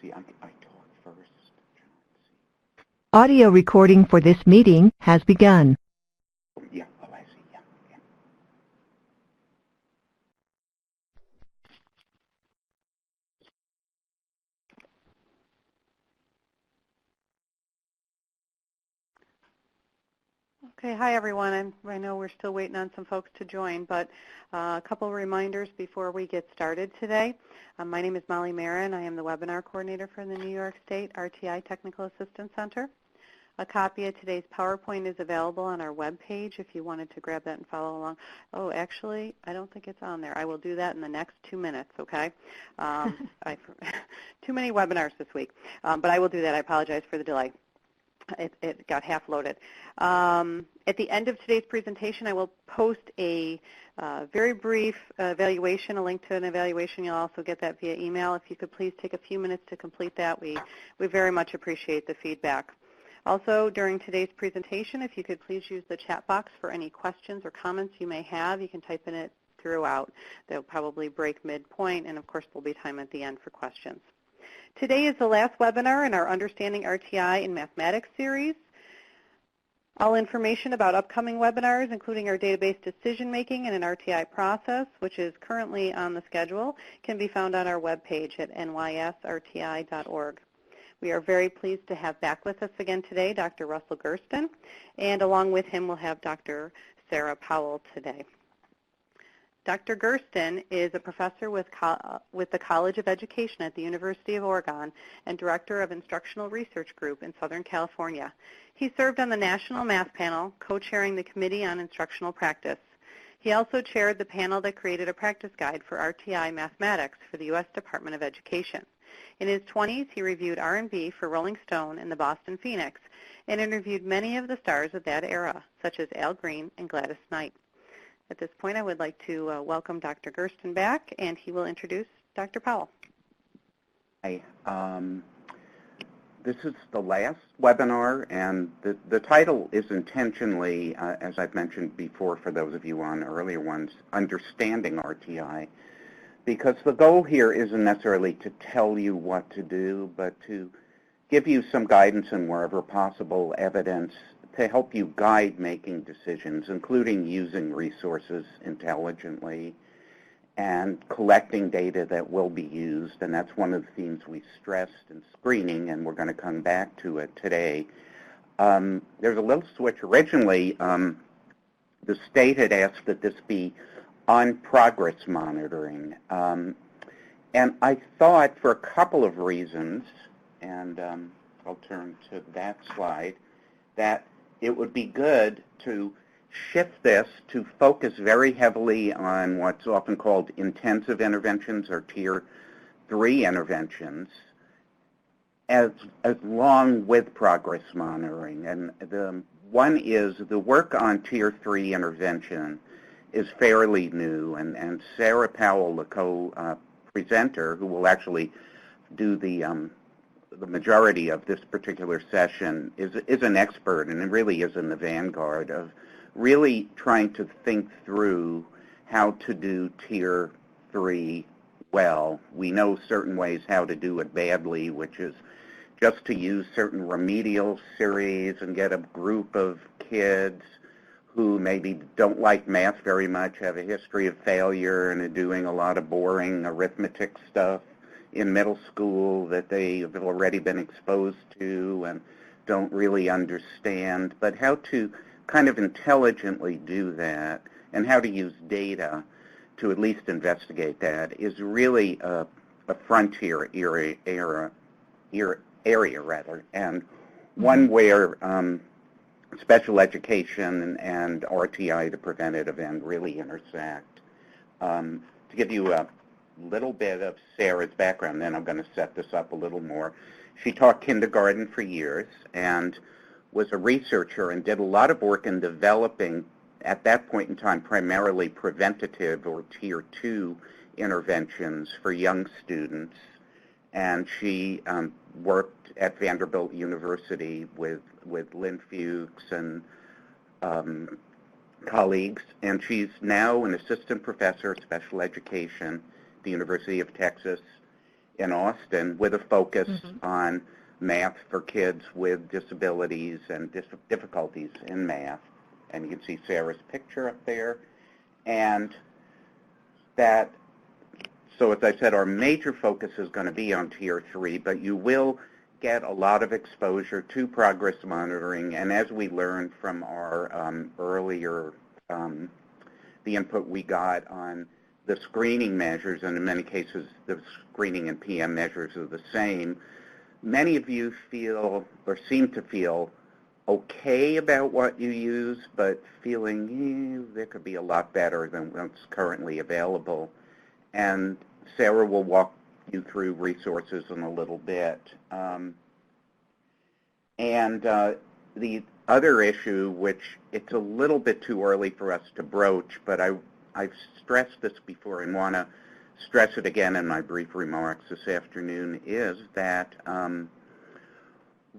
see, I talk first. Audio recording for this meeting has begun. Yeah, oh, I see, yeah. Okay, hi everyone. I know we're still waiting on some folks to join, but a couple of reminders before we get started today. My name is Molly Marin. I am the webinar coordinator for the New York State RTI Technical Assistance Center. A copy of today's PowerPoint is available on our webpage if you wanted to grab that and follow along. Oh, actually, I don't think it's on there. I will do that in the next 2 minutes, okay? Too many webinars this week, but I will do that. I apologize for the delay. It got half loaded. At the end of today's presentation, I will post a very brief evaluation, a link to an evaluation. You'll also get that via email. If you could please take a few minutes to complete that, we very much appreciate the feedback. Also, during today's presentation, if you could please use the chat box for any questions or comments you may have. You can type in it throughout. They'll probably break midpoint, and of course, there'll be time at the end for questions. Today is the last webinar in our Understanding RTI in Mathematics series. All information about upcoming webinars, including our database decision-making and an RTI process, which is currently on the schedule, can be found on our webpage at nysrti.org. We are very pleased to have back with us again today Dr. Russell Gersten, and along with him we'll have Dr. Sarah Powell today. Dr. Gersten is a professor with the College of Education at the University of Oregon and director of Instructional Research Group in Southern California. He served on the National Math Panel, co-chairing the Committee on Instructional Practice. He also chaired the panel that created a practice guide for RTI mathematics for the U.S. Department of Education. In his 20s, he reviewed R&B for Rolling Stone and the Boston Phoenix and interviewed many of the stars of that era, such as Al Green and Gladys Knight. At this point, I would like to welcome Dr. Gersten back, and he will introduce Dr. Powell. Hi. This is the last webinar, and the title is intentionally, as I've mentioned before for those of you on earlier ones, Understanding RTI, because the goal here isn't necessarily to tell you what to do, but to give you some guidance and wherever possible evidence to help you guide making decisions, including using resources intelligently and collecting data that will be used. And that's one of the themes we stressed in screening, and we're going to come back to it today. There's a little switch. Originally, the state had asked that this be on progress monitoring. And I thought for a couple of reasons, and I'll turn to that slide, that it would be good to shift this to focus very heavily on what's often called intensive interventions or Tier 3 interventions, as along with progress monitoring. And the one is the work on Tier 3 intervention is fairly new, and Sarah Powell, the co-presenter, who will actually do the majority of this particular session, is an expert, and it really is in the vanguard of really trying to think through how to do Tier 3 well. We know certain ways how to do it badly, which is just to use certain remedial series and get a group of kids who maybe don't like math very much, have a history of failure, and are doing a lot of boring arithmetic stuff in middle school that they have already been exposed to and don't really understand. But how to kind of intelligently do that and how to use data to at least investigate that is really a frontier area, and one where special education and RTI, the preventative end, really intersect. To give you a little bit of Sarah's background, then I'm going to set this up a little more. She taught kindergarten for years and was a researcher and did a lot of work in developing, at that point in time, primarily preventative or Tier 2 interventions for young students. And she worked at Vanderbilt University with Lynn Fuchs and colleagues, and she's now an assistant professor of special education at the University of Texas in Austin with a focus on math for kids with disabilities and difficulties in math. And you can see Sarah's picture up there. And that, so as I said, our major focus is going to be on Tier 3, but you will get a lot of exposure to progress monitoring. And as we learned from our earlier, the input we got on the screening measures, and in many cases the screening and PM measures are the same, many of you feel or seem to feel okay about what you use, but feeling there could be a lot better than what's currently available. And Sarah will walk you through resources in a little bit. The other issue, which it's a little bit too early for us to broach, but I've stressed this before and want to stress it again in my brief remarks this afternoon, is that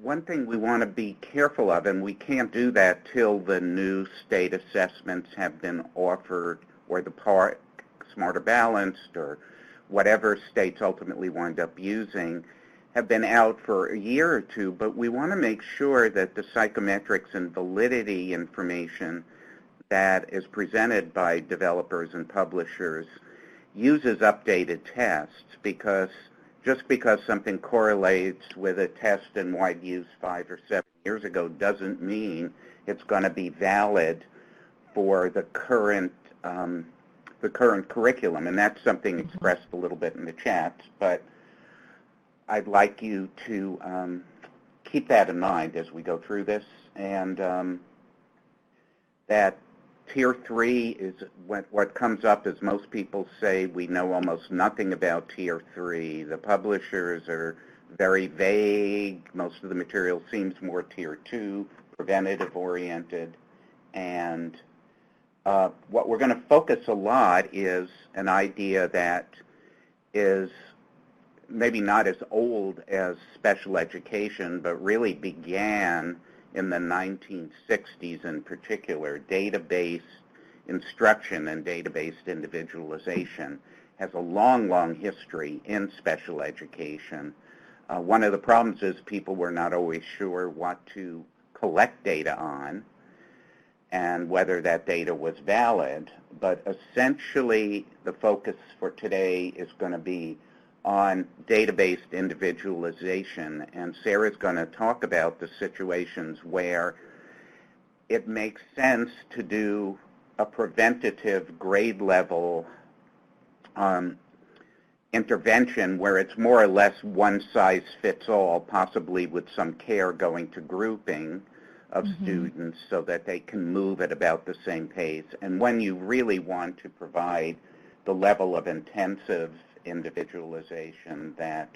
one thing we want to be careful of, and we can't do that till the new state assessments have been offered, or the part Smarter Balanced, or whatever states ultimately wind up using, have been out for a year or two, but we want to make sure that the psychometrics and validity information that is presented by developers and publishers uses updated tests, because just because something correlates with a test in wide use 5 or 7 years ago doesn't mean it's going to be valid for the current curriculum, and that's something expressed a little bit in the chat, but I'd like you to keep that in mind as we go through this, and that Tier 3 is what comes up is most people say we know almost nothing about Tier 3. The publishers are very vague. Most of the material seems more Tier 2, preventative oriented, and what we're going to focus a lot is an idea that is maybe not as old as special education, but really began in the 1960s in particular. Database instruction and database individualization has a long, long history in special education. One of the problems is people were not always sure what to collect data on and whether that data was valid, but essentially the focus for today is going to be on database individualization, and Sarah's going to talk about the situations where it makes sense to do a preventative grade level intervention where it's more or less one size fits all, possibly with some care going to grouping of students so that they can move at about the same pace. And when you really want to provide the level of intensive individualization that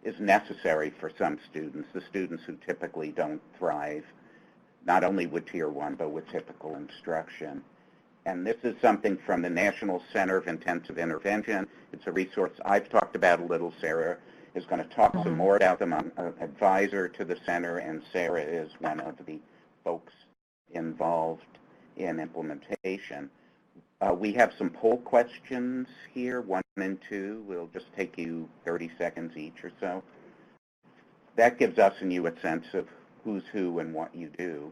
is necessary for some students, the students who typically don't thrive, not only with Tier 1, but with typical instruction. And this is something from the National Center of Intensive Intervention. It's a resource I've talked about a little. Sarah is going to talk some more about them. I'm an advisor to the center, and Sarah is one of the folks involved in implementation. We have some poll questions here, 1 and 2. We'll just take you 30 seconds each or so. That gives us and you a sense of who's who and what you do.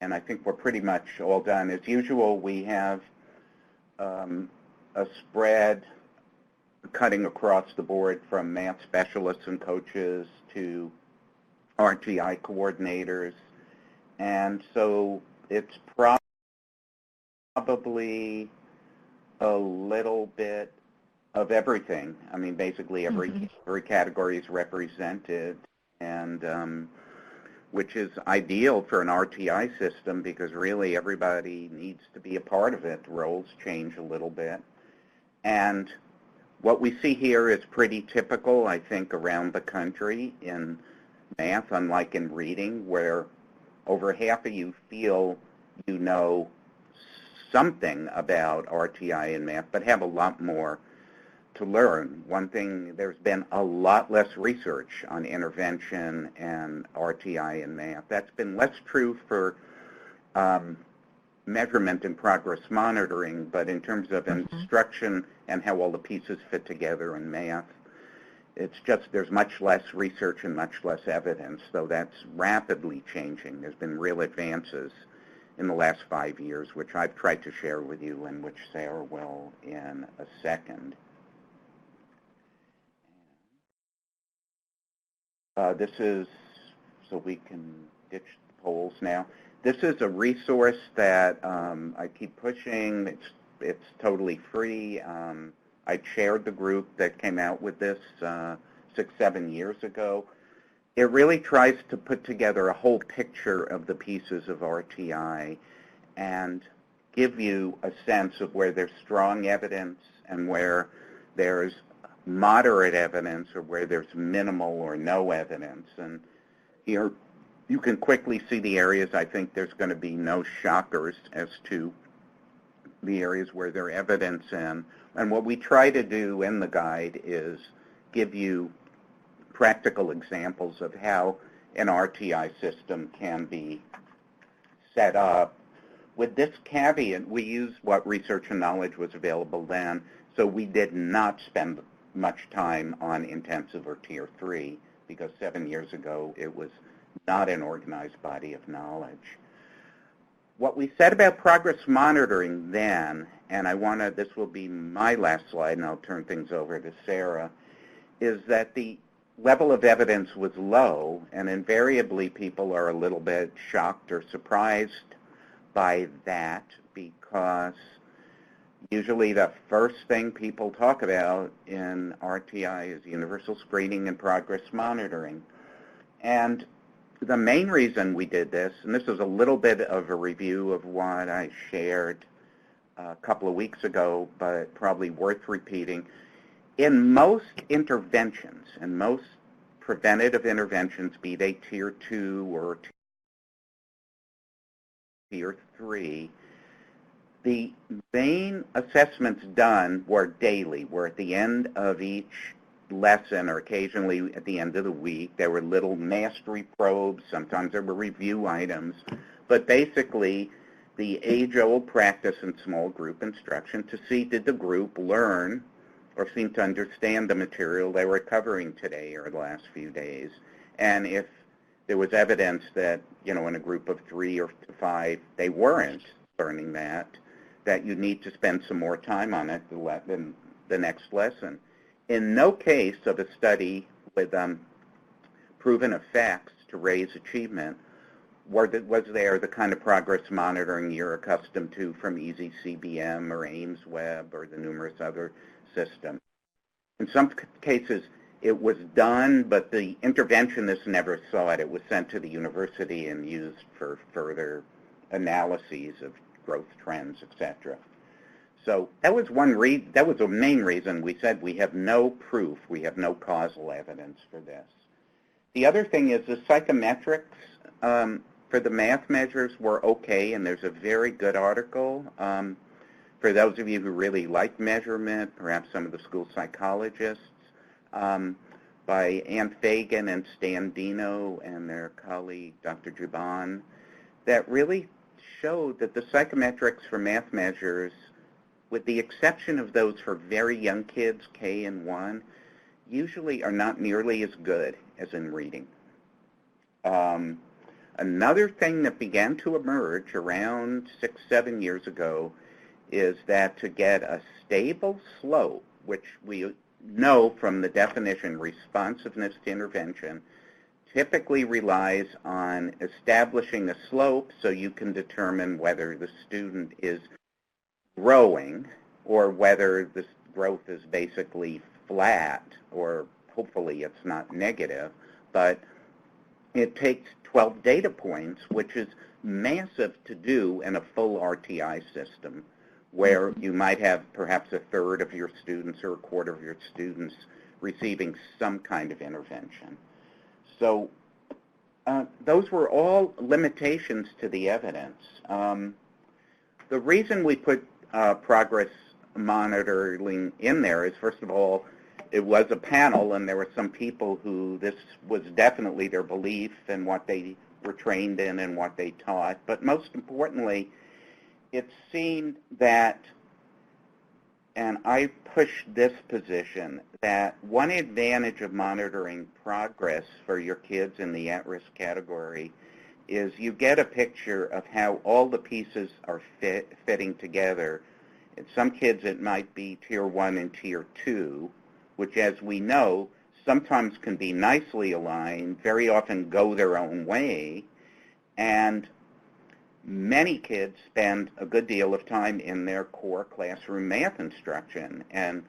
And I think we're pretty much all done. As usual, we have a spread cutting across the board from math specialists and coaches to RTI coordinators. And so it's probably a little bit of everything. I mean, basically every category is represented. And which is ideal for an RTI system because really everybody needs to be a part of it. Roles change a little bit. And what we see here is pretty typical, I think, around the country in math, unlike in reading, where over half of you feel you know something about RTI and math, but have a lot more to learn. One thing, there's been a lot less research on intervention and RTI and math. That's been less true for measurement and progress monitoring, but in terms of instruction and how all the pieces fit together in math, it's just there's much less research and much less evidence, though that's rapidly changing. There's been real advances in the last 5 years, which I've tried to share with you and which Sarah will in a second. This is, so we can ditch the polls now. This is a resource that I keep pushing. It's totally free. I chaired the group that came out with this 6-7 years ago. It really tries to put together a whole picture of the pieces of RTI and give you a sense of where there's strong evidence and where there's moderate evidence or where there's minimal or no evidence. And here you can quickly see the areas I think there's going to be no shockers as to the areas where there's evidence in. And what we try to do in the guide is give you practical examples of how an RTI system can be set up. With this caveat, we use what research and knowledge was available then, so we did not spend much time on intensive or tier 3 because 7 years ago it was not an organized body of knowledge. What we said about progress monitoring then, and this will be my last slide and I'll turn things over to Sarah, is that the level of evidence was low, and invariably people are a little bit shocked or surprised by that because usually the first thing people talk about in RTI is universal screening and progress monitoring. And the main reason we did this, and this is a little bit of a review of what I shared a couple of weeks ago, but probably worth repeating, in most interventions, and most preventative interventions, be they tier 2 or tier 3, the main assessments done were daily, were at the end of each lesson or occasionally at the end of the week. There were little mastery probes, sometimes there were review items, but basically the age-old practice in small group instruction to see did the group learn or seem to understand the material they were covering today or the last few days. And if there was evidence that, in a group of 3 or 5, they weren't learning that you need to spend some more time on it than the next lesson. In no case of a study with proven effects to raise achievement was there the kind of progress monitoring you're accustomed to from Easy CBM or Ames Web or the numerous other systems. In some cases, it was done, but the interventionists never saw it. It was sent to the university and used for further analyses of growth trends, etc. So that was the main reason we said we have no proof, we have no causal evidence for this. The other thing is the psychometrics for the math measures were okay, and there's a very good article for those of you who really like measurement, perhaps some of the school psychologists, by Ann Fagan and Stan Dino and their colleague, Dr. Juban, that really showed that the psychometrics for math measures, with the exception of those for very young kids, K and 1, usually are not nearly as good as in reading. Another thing that began to emerge around 6-7 years ago is that to get a stable slope, which we know from the definition responsiveness to intervention, typically relies on establishing a slope so you can determine whether the student is growing or whether this growth is basically flat, or hopefully it's not negative, but it takes 12 data points, which is massive to do in a full RTI system, where you might have perhaps a third of your students or a quarter of your students receiving some kind of intervention. So those were all limitations to the evidence. The reason we put progress monitoring in there is, first of all, it was a panel, and there were some people who this was definitely their belief and what they were trained in and what they taught. But most importantly, it seemed that, and I pushed this position, that one advantage of monitoring progress for your kids in the at-risk category is you get a picture of how all the pieces are fitting together. In some kids, it might be Tier 1 and Tier 2, which, as we know, sometimes can be nicely aligned, very often go their own way, and many kids spend a good deal of time in their core classroom math instruction. And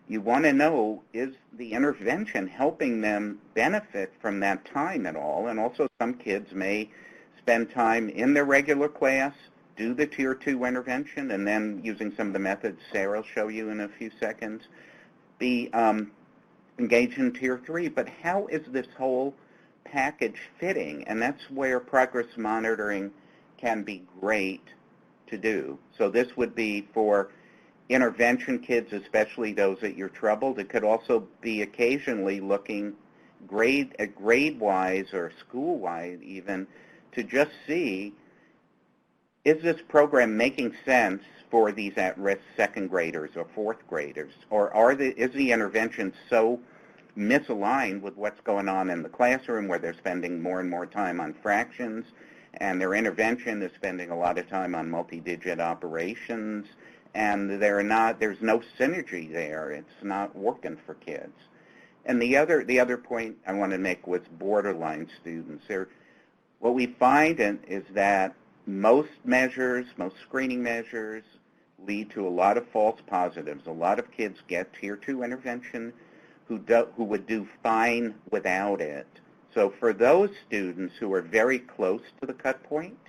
you want to know, is the intervention helping them benefit from that time at all? And also some kids may spend time in their regular class, do the Tier 2 intervention, and then using some of the methods Sarah will show you in a few seconds, be engaged in Tier 3. But how is this whole package fitting? And that's where progress monitoring can be great to do. So this would be for intervention kids, especially those that you're troubled. It could also be occasionally looking grade-wise or school-wise even to just see, is this program making sense for these at-risk second graders or fourth graders? Or is the intervention so misaligned with what's going on in the classroom, where they're spending more and more time on fractions, and their intervention is spending a lot of time on multi-digit operations, and there's no synergy there. It's not working for kids. And the other point I want to make was borderline students. What we find is that most screening measures lead to a lot of false positives. A lot of kids get Tier 2 intervention who would do fine without it. So for those students who are very close to the cut point,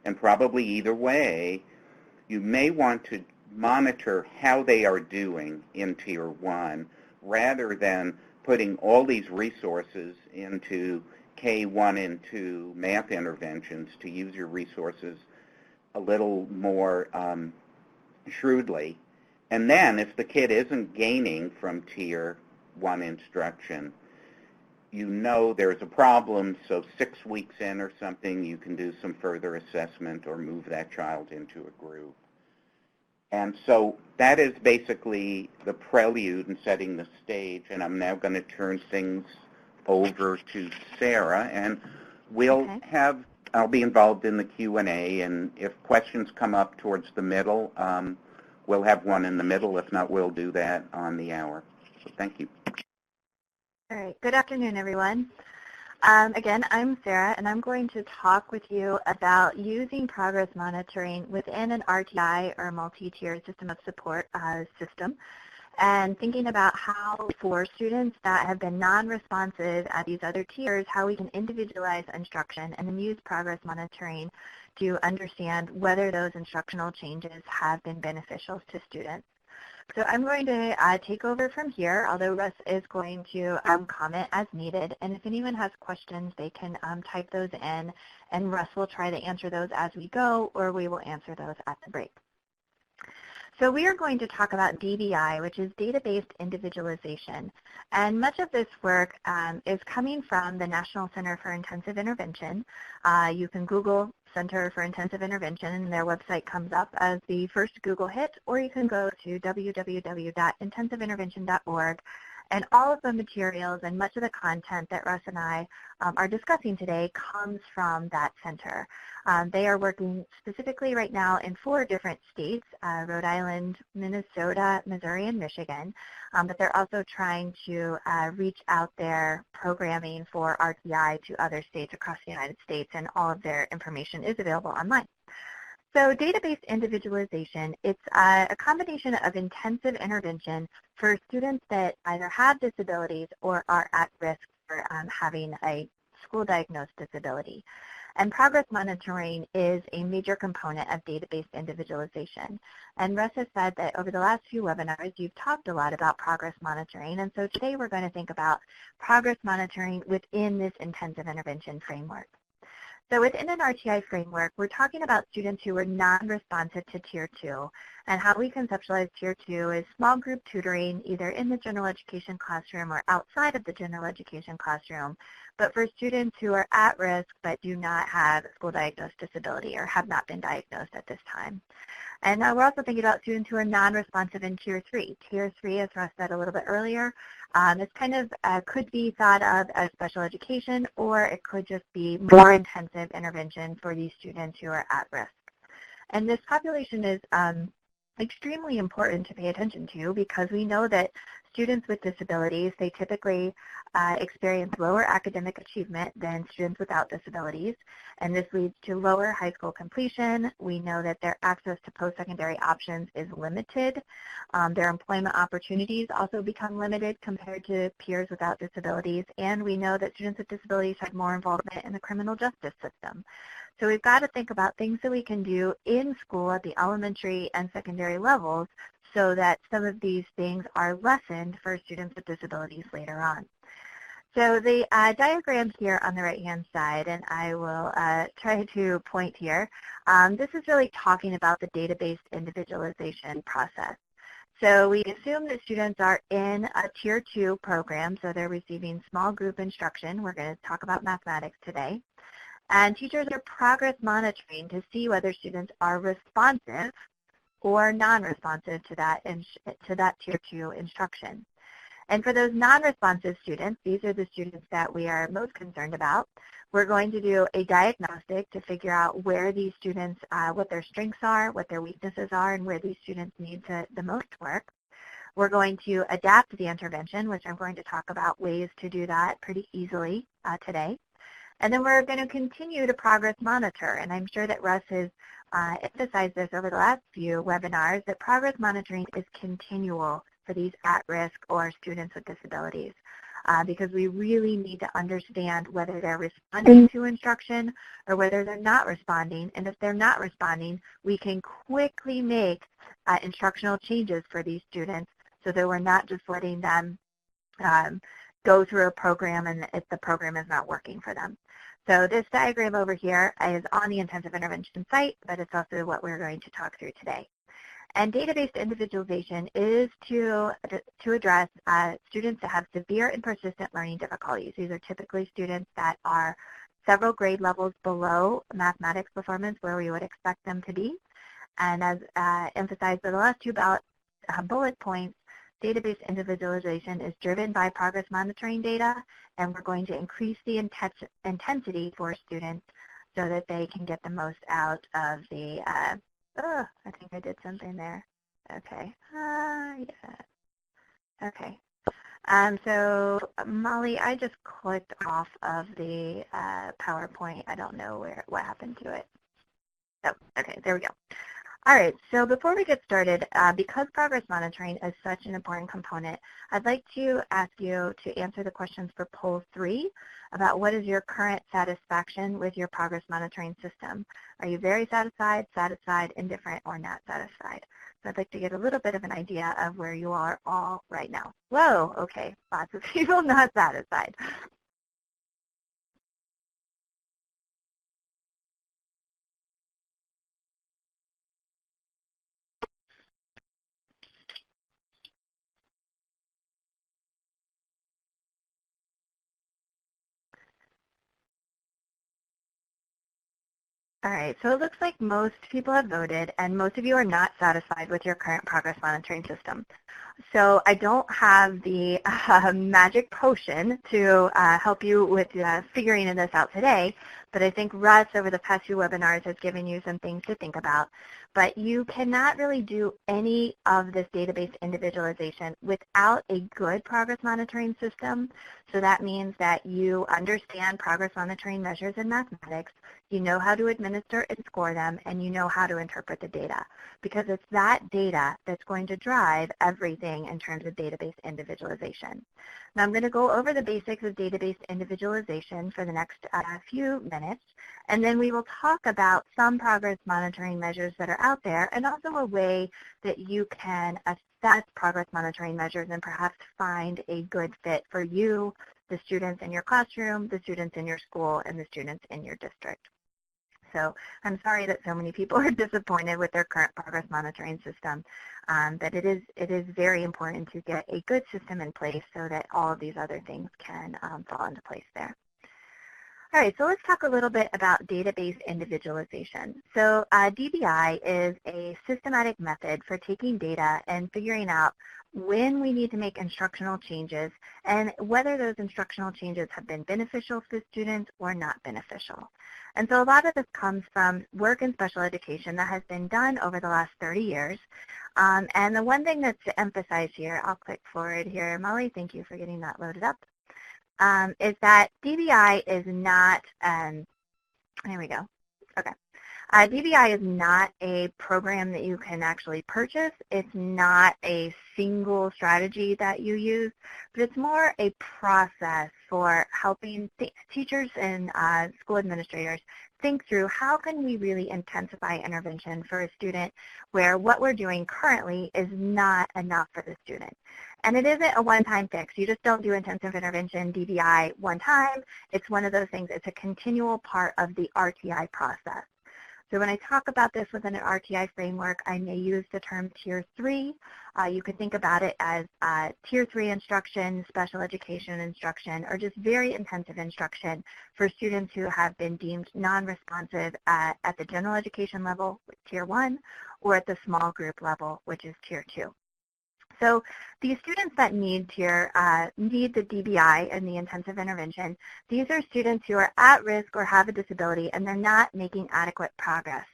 and probably either way, you may want to monitor how they are doing in Tier 1 rather than putting all these resources into K1 and 2 math interventions, to use your resources a little more shrewdly. And then if the kid isn't gaining from Tier 1 instruction, you know there's a problem, so 6 weeks in or something, you can do some further assessment or move that child into a group. And so that is basically the prelude and setting the stage, and I'm now going to turn things over to Sarah, and I'll be involved in the Q&A, and if questions come up towards the middle, we'll have one in the middle. If not, we'll do that on the hour. So thank you. All right. Good afternoon, everyone. Again, I'm Sarah, and I'm going to talk with you about using progress monitoring within an RTI or multi-tier system of support system, and thinking about how, for students that have been non-responsive at these other tiers, how we can individualize instruction and then use progress monitoring to understand whether those instructional changes have been beneficial to students. So I'm going to take over from here, although Russ is going to comment as needed. And if anyone has questions, they can type those in, and Russ will try to answer those as we go, or we will answer those at the break. So we are going to talk about DBI, which is data-based individualization. And much of this work is coming from the National Center for Intensive Intervention. You can Google Center for Intensive Intervention, and their website comes up as the first Google hit, or you can go to www.intensiveintervention.org, and all of the materials and much of the content that Russ and I are discussing today comes from that center. They are working specifically right now in 4 different states, Rhode Island, Minnesota, Missouri, and Michigan, but they're also trying to reach out their programming for RTI to other states across the United States, and all of their information is available online. So data-based individualization, it's a combination of intensive intervention for students that either have disabilities or are at risk for having a school-diagnosed disability. And progress monitoring is a major component of database individualization. And Russ has said that over the last few webinars, you've talked a lot about progress monitoring. And so today we're going to think about progress monitoring within this intensive intervention framework. So within an RTI framework, we're talking about students who are non-responsive to Tier 2, and how we conceptualize Tier 2 is small group tutoring, either in the general education classroom or outside of the general education classroom, but for students who are at risk but do not have school-diagnosed disability or have not been diagnosed at this time. And we're also thinking about students who are non-responsive in Tier 3. Tier 3, as Russ said a little bit earlier, it's kind of could be thought of as special education, or it could just be more intensive intervention for these students who are at risk. And this population is extremely important to pay attention to, because we know that students with disabilities, they typically experience lower academic achievement than students without disabilities, and this leads to lower high school completion. We know that their access to post-secondary options is limited. Their employment opportunities also become limited compared to peers without disabilities, and we know that students with disabilities have more involvement in the criminal justice system. So we've got to think about things that we can do in school at the elementary and secondary levels so that some of these things are lessened for students with disabilities later on. So the diagram here on the right-hand side, and I will try to point here, this is really talking about the database individualization process. So we assume that students are in a Tier 2 program, so they're receiving small group instruction. We're going to talk about mathematics today. And teachers are progress monitoring to see whether students are responsive or non-responsive to that Tier 2 instruction. And for those non-responsive students, these are the students that we are most concerned about. We're going to do a diagnostic to figure out where these students, what their strengths are, what their weaknesses are, and where these students need the most work. We're going to adapt the intervention, which I'm going to talk about ways to do that pretty easily today. And then we're going to continue to progress monitor, and I'm sure that Russ has emphasized this over the last few webinars, that progress monitoring is continual for these at-risk or students with disabilities, because we really need to understand whether they're responding to instruction or whether they're not responding. And if they're not responding, we can quickly make instructional changes for these students so that we're not just letting them go through a program and if the program is not working for them. So this diagram over here is on the intensive intervention site, but it's also what we're going to talk through today. And database individualization is to address students that have severe and persistent learning difficulties. These are typically students that are several grade levels below mathematics performance where we would expect them to be. And as emphasized by the last two bullet points, database individualization is driven by progress monitoring data, and we're going to increase the intensity for students so that they can get the most out of the, I think I did something there. Okay, yeah. Okay. So Molly, I just clicked off of the PowerPoint. I don't know what happened to it. Oh, okay, there we go. All right, so before we get started, because progress monitoring is such an important component, I'd like to ask you to answer the questions for poll 3 about what is your current satisfaction with your progress monitoring system. Are you very satisfied, indifferent, or not satisfied? So I'd like to get a little bit of an idea of where you are all right now. Whoa, okay, lots of people not satisfied. All right, so it looks like most people have voted, and most of you are not satisfied with your current progress monitoring system. So I don't have the magic potion to help you with figuring this out today, but I think Russ over the past few webinars has given you some things to think about. But you cannot really do any of this database individualization without a good progress monitoring system. So that means that you understand progress monitoring measures in mathematics, you know how to administer and score them, and you know how to interpret the data. Because it's that data that's going to drive everything thing in terms of database individualization. Now I'm going to go over the basics of database individualization for the next few minutes, and then we will talk about some progress monitoring measures that are out there and also a way that you can assess progress monitoring measures and perhaps find a good fit for you, the students in your classroom, the students in your school, and the students in your district. So I'm sorry that so many people are disappointed with their current progress monitoring system, but it is very important to get a good system in place so that all of these other things can fall into place there. All right, so let's talk a little bit about database individualization. So DBI is a systematic method for taking data and figuring out when we need to make instructional changes and whether those instructional changes have been beneficial for students or not beneficial. And so a lot of this comes from work in special education that has been done over the last 30 years. And the one thing that's to emphasize here, I'll click forward here. Molly, thank you for getting that loaded up, is that DBI is not, here we go, okay. DBI is not a program that you can actually purchase. It's not a single strategy that you use, but it's more a process for helping teachers and school administrators think through how can we really intensify intervention for a student where what we're doing currently is not enough for the student. And it isn't a one-time fix. You just don't do intensive intervention DBI one time. It's one of those things. It's a continual part of the RTI process. So when I talk about this within an RTI framework, I may use the term Tier 3. You can think about it as Tier 3 instruction, special education instruction, or just very intensive instruction for students who have been deemed non-responsive at the general education level, Tier 1, or at the small group level, which is Tier 2. So these students that need the DBI and the intensive intervention, these are students who are at risk or have a disability and they're not making adequate progress.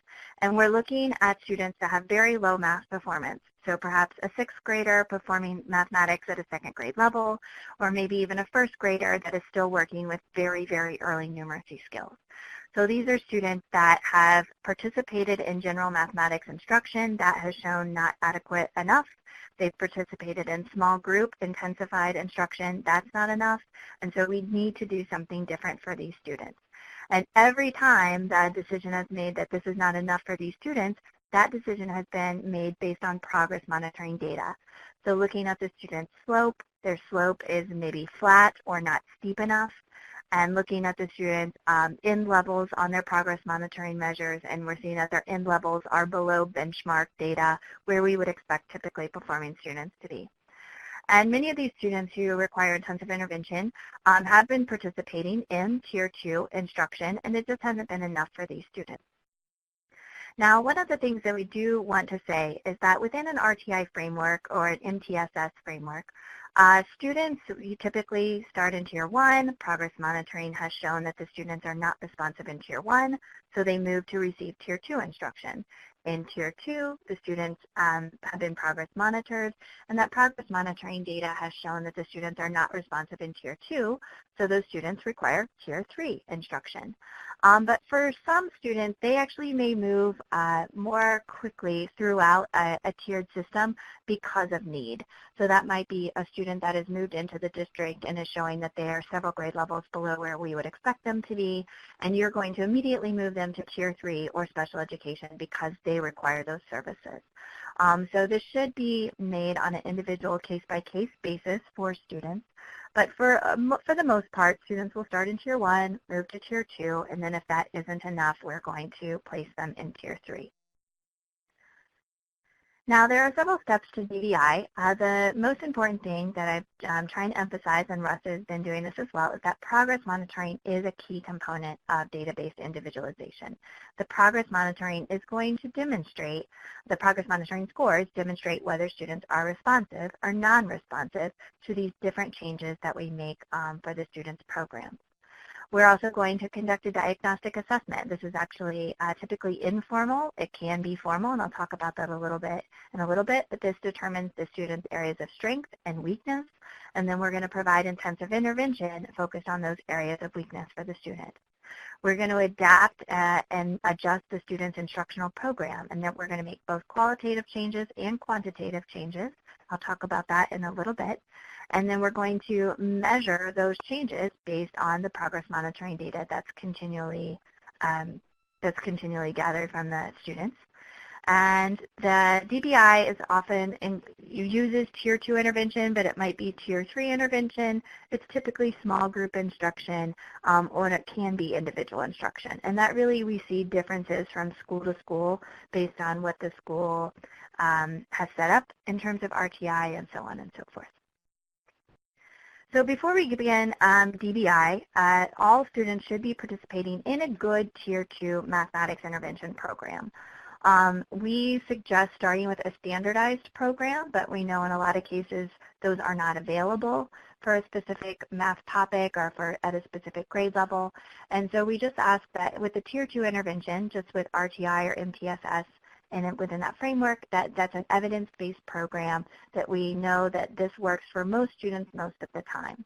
And we're looking at students that have very low math performance. So perhaps a 6th grader performing mathematics at a 2nd grade level, or maybe even a 1st grader that is still working with very, very early numeracy skills. So these are students that have participated in general mathematics instruction that has shown not adequate enough. They've participated in small group intensified instruction. That's not enough. And so we need to do something different for these students. And every time that decision is made that this is not enough for these students, that decision has been made based on progress monitoring data. So looking at the student's slope, their slope is maybe flat or not steep enough, and looking at the students' end levels on their progress monitoring measures, and we're seeing that their end levels are below benchmark data where we would expect typically performing students to be. And many of these students who require intensive intervention have been participating in Tier 2 instruction, and it just hasn't been enough for these students. Now, one of the things that we do want to say is that within an RTI framework or an MTSS framework, students, you typically start in Tier 1. Progress monitoring has shown that the students are not responsive in Tier 1, so they move to receive Tier 2 instruction. In Tier 2, the students have been progress monitored, and that progress monitoring data has shown that the students are not responsive in Tier 2, so those students require Tier 3 instruction. But for some students, they actually may move more quickly throughout a tiered system because of need. So that might be a student that has moved into the district and is showing that they are several grade levels below where we would expect them to be, and you're going to immediately move them to Tier 3 or special education because they require those services. So this should be made on an individual case-by-case basis for students. But for the most part, students will start in Tier 1, move to Tier 2, and then if that isn't enough, we're going to place them in Tier 3. Now, there are several steps to DBI. The most important thing that I'm trying to emphasize, and Russ has been doing this as well, is that progress monitoring is a key component of database individualization. The progress monitoring is going to demonstrate, the progress monitoring scores demonstrate whether students are responsive or non-responsive to these different changes that we make for the students' programs. We're also going to conduct a diagnostic assessment. This is actually typically informal. It can be formal, and I'll talk about that in a little bit, but this determines the student's areas of strength and weakness, and then we're going to provide intensive intervention focused on those areas of weakness for the student. We're going to adapt and adjust the student's instructional program, and then we're going to make both qualitative changes and quantitative changes. I'll talk about that in a little bit. And then we're going to measure those changes based on the progress monitoring data that's continually gathered from the students. And the DBI is often uses Tier 2 intervention, but it might be Tier 3 intervention. It's typically small group instruction, or it can be individual instruction. And that really we see differences from school to school based on what the school has set up in terms of RTI and so on and so forth. So before we begin DBI, all students should be participating in a good Tier 2 mathematics intervention program. We suggest starting with a standardized program, but we know in a lot of cases those are not available for a specific math topic or at a specific grade level. And so we just ask that with the Tier 2 intervention, just with RTI or MTSS, and within that framework, that's an evidence-based program that we know that this works for most students most of the time.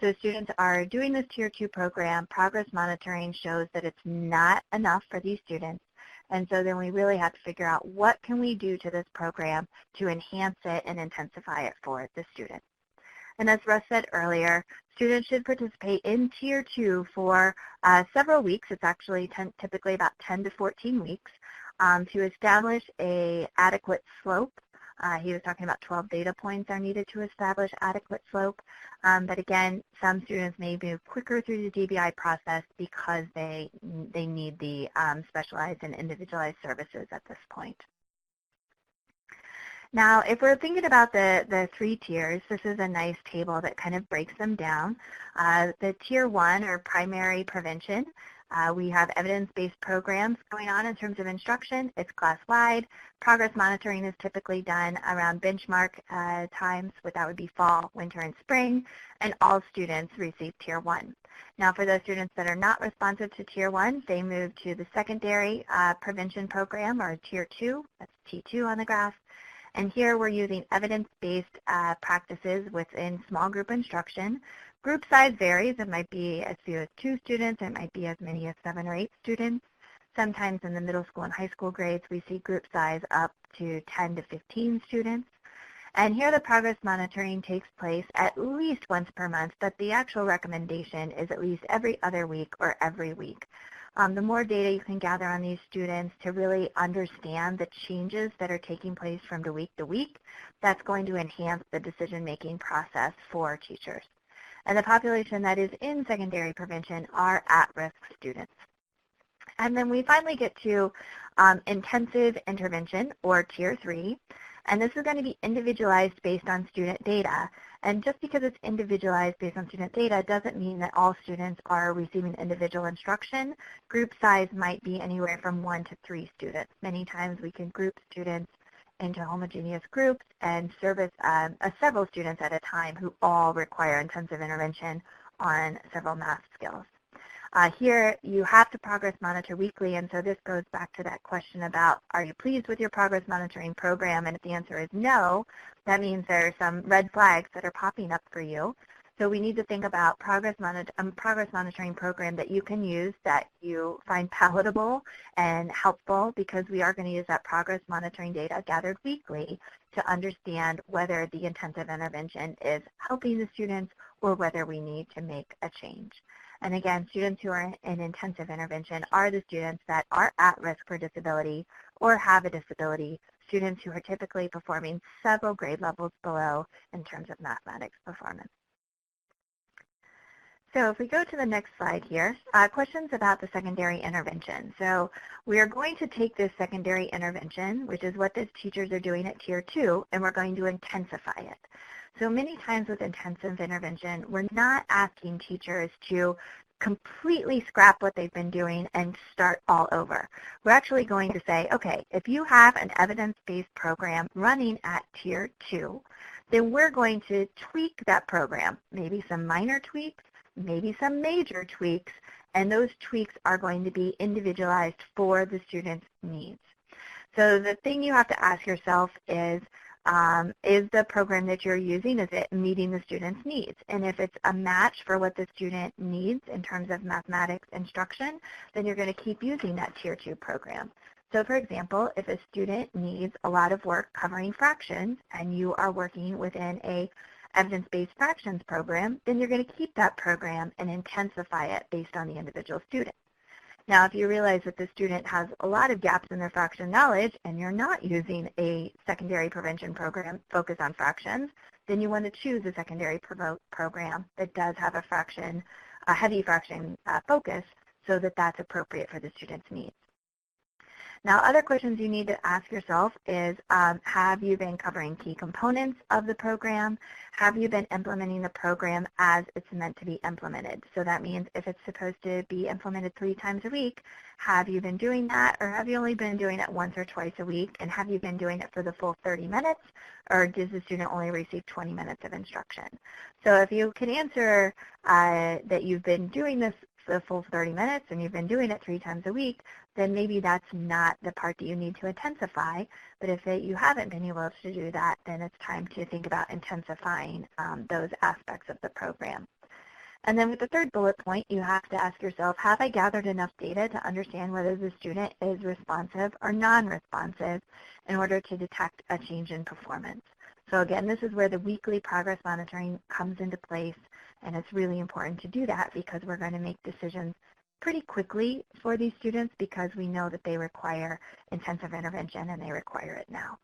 So students are doing this Tier 2 program. Progress monitoring shows that it's not enough for these students. And so then we really have to figure out what can we do to this program to enhance it and intensify it for the student. And as Russ said earlier, students should participate in Tier 2 for several weeks. It's actually typically about 10 to 14 weeks to establish a adequate slope. He was talking about 12 data points are needed to establish adequate slope. But again, some students may move quicker through the DBI process because they need the specialized and individualized services at this point. Now, if we're thinking about the three tiers, this is a nice table that kind of breaks them down. The Tier 1, or primary prevention, we have evidence-based programs going on in terms of instruction. It's class-wide. Progress monitoring is typically done around benchmark times, that would be fall, winter, and spring, and all students receive Tier 1. Now, for those students that are not responsive to Tier 1, they move to the secondary prevention program, or Tier 2. That's T2 on the graph. And here we're using evidence-based practices within small group instruction. Group size varies. It might be as few as 2 students. It might be as many as 7 or 8 students. Sometimes in the middle school and high school grades, we see group size up to 10 to 15 students. And here the progress monitoring takes place at least once per month, but the actual recommendation is at least every other week or every week. The more data you can gather on these students to really understand the changes that are taking place from week to week, that's going to enhance the decision-making process for teachers. And the population that is in secondary prevention are at-risk students. And then we finally get to intensive intervention, or Tier 3. And this is going to be individualized based on student data. And just because it's individualized based on student data doesn't mean that all students are receiving individual instruction. Group size might be anywhere from 1 to 3 students. Many times we can group students into homogeneous groups and service several students at a time who all require intensive intervention on several math skills. Here you have to progress monitor weekly, and so this goes back to that question about, are you pleased with your progress monitoring program? And if the answer is no, that means there are some red flags that are popping up for you. So we need to think about progress monitoring program that you can use, that you find palatable and helpful, because we are going to use that progress monitoring data gathered weekly to understand whether the intensive intervention is helping the students or whether we need to make a change. And again, students who are in intensive intervention are the students that are at risk for disability or have a disability, students who are typically performing several grade levels below in terms of mathematics performance. So if we go to the next slide here, questions about the secondary intervention. So we are going to take this secondary intervention, which is what the teachers are doing at Tier 2, and we're going to intensify it. So many times with intensive intervention, we're not asking teachers to completely scrap what they've been doing and start all over. We're actually going to say, okay, if you have an evidence-based program running at Tier 2, then we're going to tweak that program, maybe some minor tweaks, maybe some major tweaks, and those tweaks are going to be individualized for the student's needs. So the thing you have to ask yourself is, Is the program that you're using, is it meeting the student's needs? And if it's a match for what the student needs in terms of mathematics instruction, then you're going to keep using that Tier 2 program. So for example, if a student needs a lot of work covering fractions and you are working within a evidence-based fractions program, then you're going to keep that program and intensify it based on the individual student. Now, if you realize that the student has a lot of gaps in their fraction knowledge and you're not using a secondary prevention program focused on fractions, then you want to choose a secondary program that does have a heavy fraction focus so that that's appropriate for the student's needs. Now, other questions you need to ask yourself is, have you been covering key components of the program? Have you been implementing the program as it's meant to be implemented? So that means if it's supposed to be implemented 3 times a week, have you been doing that, or have you only been doing it once or twice a week? And have you been doing it for the full 30 minutes, or does the student only receive 20 minutes of instruction? So if you can answer that you've been doing this the full 30 minutes and you've been doing it 3 times a week, then maybe that's not the part that you need to intensify. But if you haven't been able to do that, then it's time to think about intensifying those aspects of the program. And then with the third bullet point, you have to ask yourself, have I gathered enough data to understand whether the student is responsive or non-responsive in order to detect a change in performance? So again, this is where the weekly progress monitoring comes into place. And it's really important to do that because we're going to make decisions pretty quickly for these students because we know that they require intensive intervention and they require it now.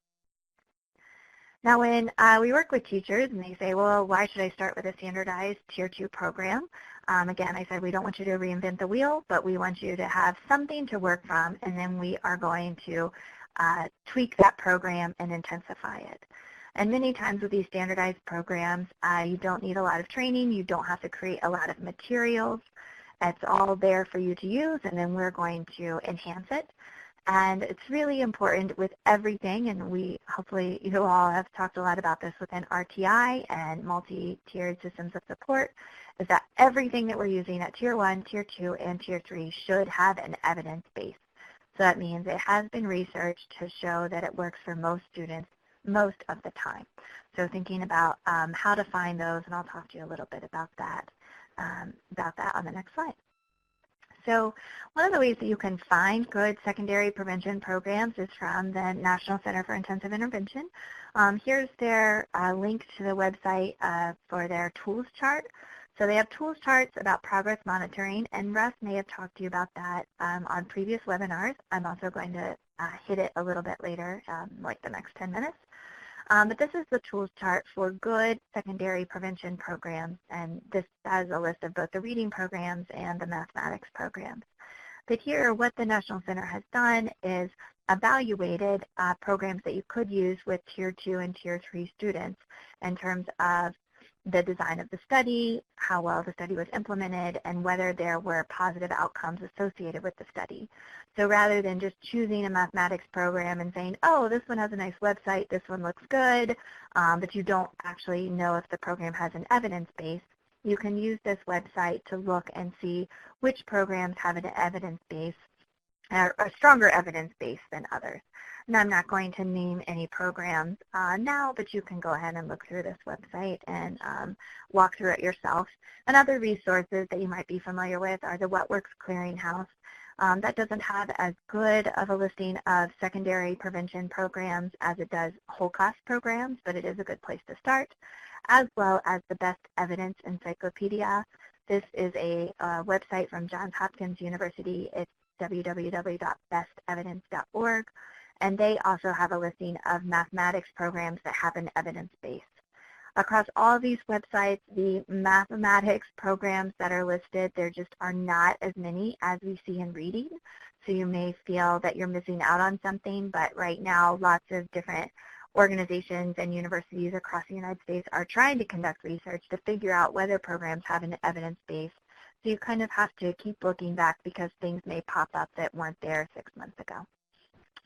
Now, when we work with teachers and they say, well, why should I start with a standardized Tier 2 program? Again, I said we don't want you to reinvent the wheel, but we want you to have something to work from, and then we are going to tweak that program and intensify it. And many times with these standardized programs, you don't need a lot of training. You don't have to create a lot of materials. It's all there for you to use, and then we're going to enhance it. And it's really important with everything, and hopefully you all have talked a lot about this within RTI and multi-tiered systems of support, is that everything that we're using at Tier 1, Tier 2, and Tier 3 should have an evidence base. So that means it has been researched to show that it works for most students most of the time. So thinking about how to find those, and I'll talk to you a little bit about that on the next slide. So one of the ways that you can find good secondary prevention programs is from the National Center for Intensive Intervention. Here's their link to the website for their tools chart. So they have tools charts about progress monitoring, and Russ may have talked to you about that on previous webinars. I'm also going to hit it a little bit later, like the next 10 minutes. But this is the tools chart for good secondary prevention programs, and this has a list of both the reading programs and the mathematics programs. But here, what the National Center has done is evaluated programs that you could use with Tier 2 and Tier 3 students in terms of the design of the study, how well the study was implemented, and whether there were positive outcomes associated with the study. So rather than just choosing a mathematics program and saying, oh, this one has a nice website, this one looks good, but you don't actually know if the program has an evidence base, you can use this website to look and see which programs have an evidence base, or a stronger evidence base than others. And I'm not going to name any programs now, but you can go ahead and look through this website and walk through it yourself. And other resources that you might be familiar with are the What Works Clearinghouse. That doesn't have as good of a listing of secondary prevention programs as it does whole cost programs, but it is a good place to start, as well as the Best Evidence Encyclopedia. This is a website from Johns Hopkins University. It's www.bestevidence.org. And they also have a listing of mathematics programs that have an evidence base. Across all these websites, the mathematics programs that are listed, there just are not as many as we see in reading. So you may feel that you're missing out on something, but right now lots of different organizations and universities across the United States are trying to conduct research to figure out whether programs have an evidence base. So you kind of have to keep looking back because things may pop up that weren't there 6 months ago.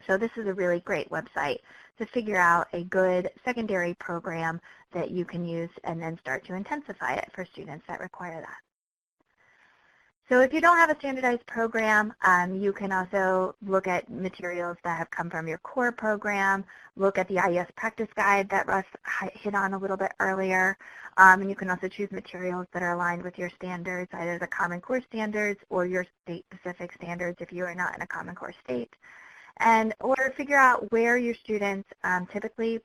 So this is a really great website to figure out a good secondary program that you can use and then start to intensify it for students that require that. So if you don't have a standardized program, you can also look at materials that have come from your core program, look at the IES practice guide that Russ hit on a little bit earlier, and you can also choose materials that are aligned with your standards, either the Common Core standards or your state-specific standards if you are not in a Common Core state. And or figure out where your students typically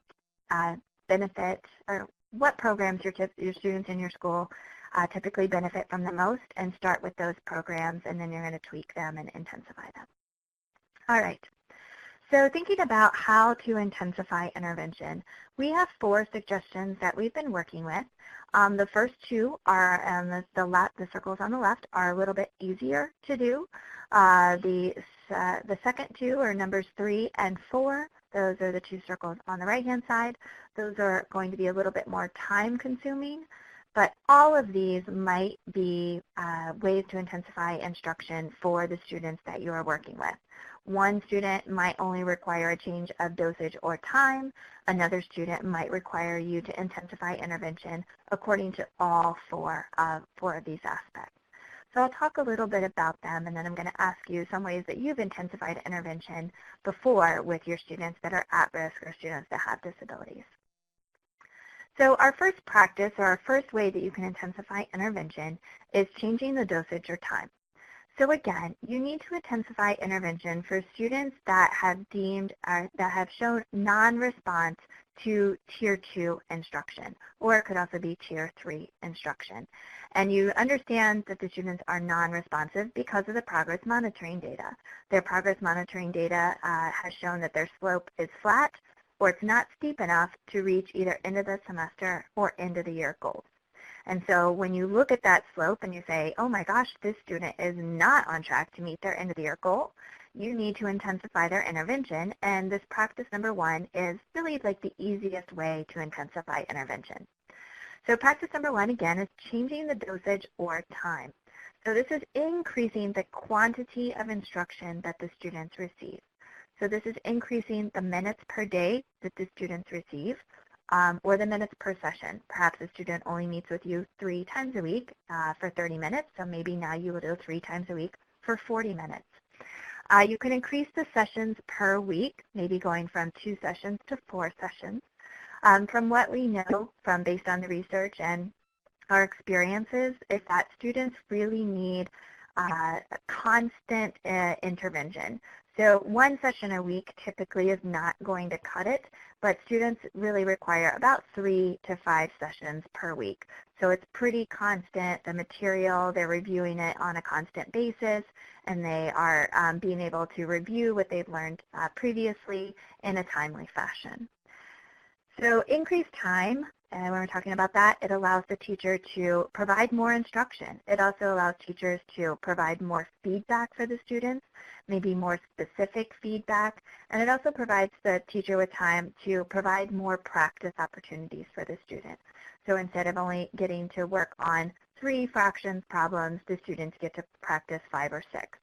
benefit, or what programs your students in your school typically benefit from the most, and start with those programs, and then you're going to tweak them and intensify them. All right. So thinking about how to intensify intervention, we have 4 suggestions that we've been working with. The first 2 are, the circles on the left are a little bit easier to do. The second 2 are numbers 3 and 4. Those are the 2 circles on the right-hand side. Those are going to be a little bit more time-consuming. But all of these might be ways to intensify instruction for the students that you are working with. One student might only require a change of dosage or time. Another student might require you to intensify intervention according to all 4 of these aspects. So I'll talk a little bit about them, and then I'm going to ask you some ways that you've intensified intervention before with your students that are at risk or students that have disabilities. So our first practice, or our first way that you can intensify intervention, is changing the dosage or time. So again, you need to intensify intervention for students that have shown non-response to Tier 2 instruction, or it could also be Tier 3 instruction. And you understand that the students are non-responsive because of the progress monitoring data. Their progress monitoring data has shown that their slope is flat, or it's not steep enough to reach either end of the semester or end of the year goals. And so when you look at that slope and you say, oh my gosh, this student is not on track to meet their end of the year goal, you need to intensify their intervention. And this practice number 1 is really like the easiest way to intensify intervention. So practice number 1, again, is changing the dosage or time. So this is increasing the quantity of instruction that the students receive. So this is increasing the minutes per day that the students receive, or the minutes per session. Perhaps a student only meets with you 3 times a week for 30 minutes, so maybe now you will do 3 times a week for 40 minutes. You can increase the sessions per week, maybe going from 2 sessions to 4 sessions. From what we know, based on the research and our experiences, is that students really need a constant intervention. So 1 session a week typically is not going to cut it, but students really require about 3 to 5 sessions per week. So it's pretty constant. The material, they're reviewing it on a constant basis, and they are being able to review what they've learned previously in a timely fashion. So increased time, and when we're talking about that, it allows the teacher to provide more instruction. It also allows teachers to provide more feedback for the students, maybe more specific feedback, and it also provides the teacher with time to provide more practice opportunities for the student. So instead of only getting to work on 3 fractions problems, the students get to practice 5 or 6.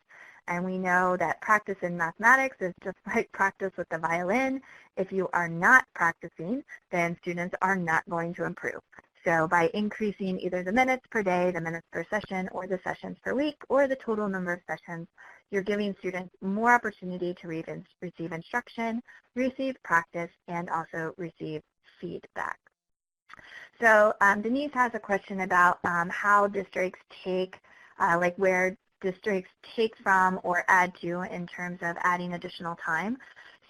And we know that practice in mathematics is just like practice with the violin. If you are not practicing, then students are not going to improve. So by increasing either the minutes per day, the minutes per session, or the sessions per week, or the total number of sessions, you're giving students more opportunity to receive instruction, receive practice, and also receive feedback. So Denise has a question about how districts take, where districts take from or add to in terms of adding additional time.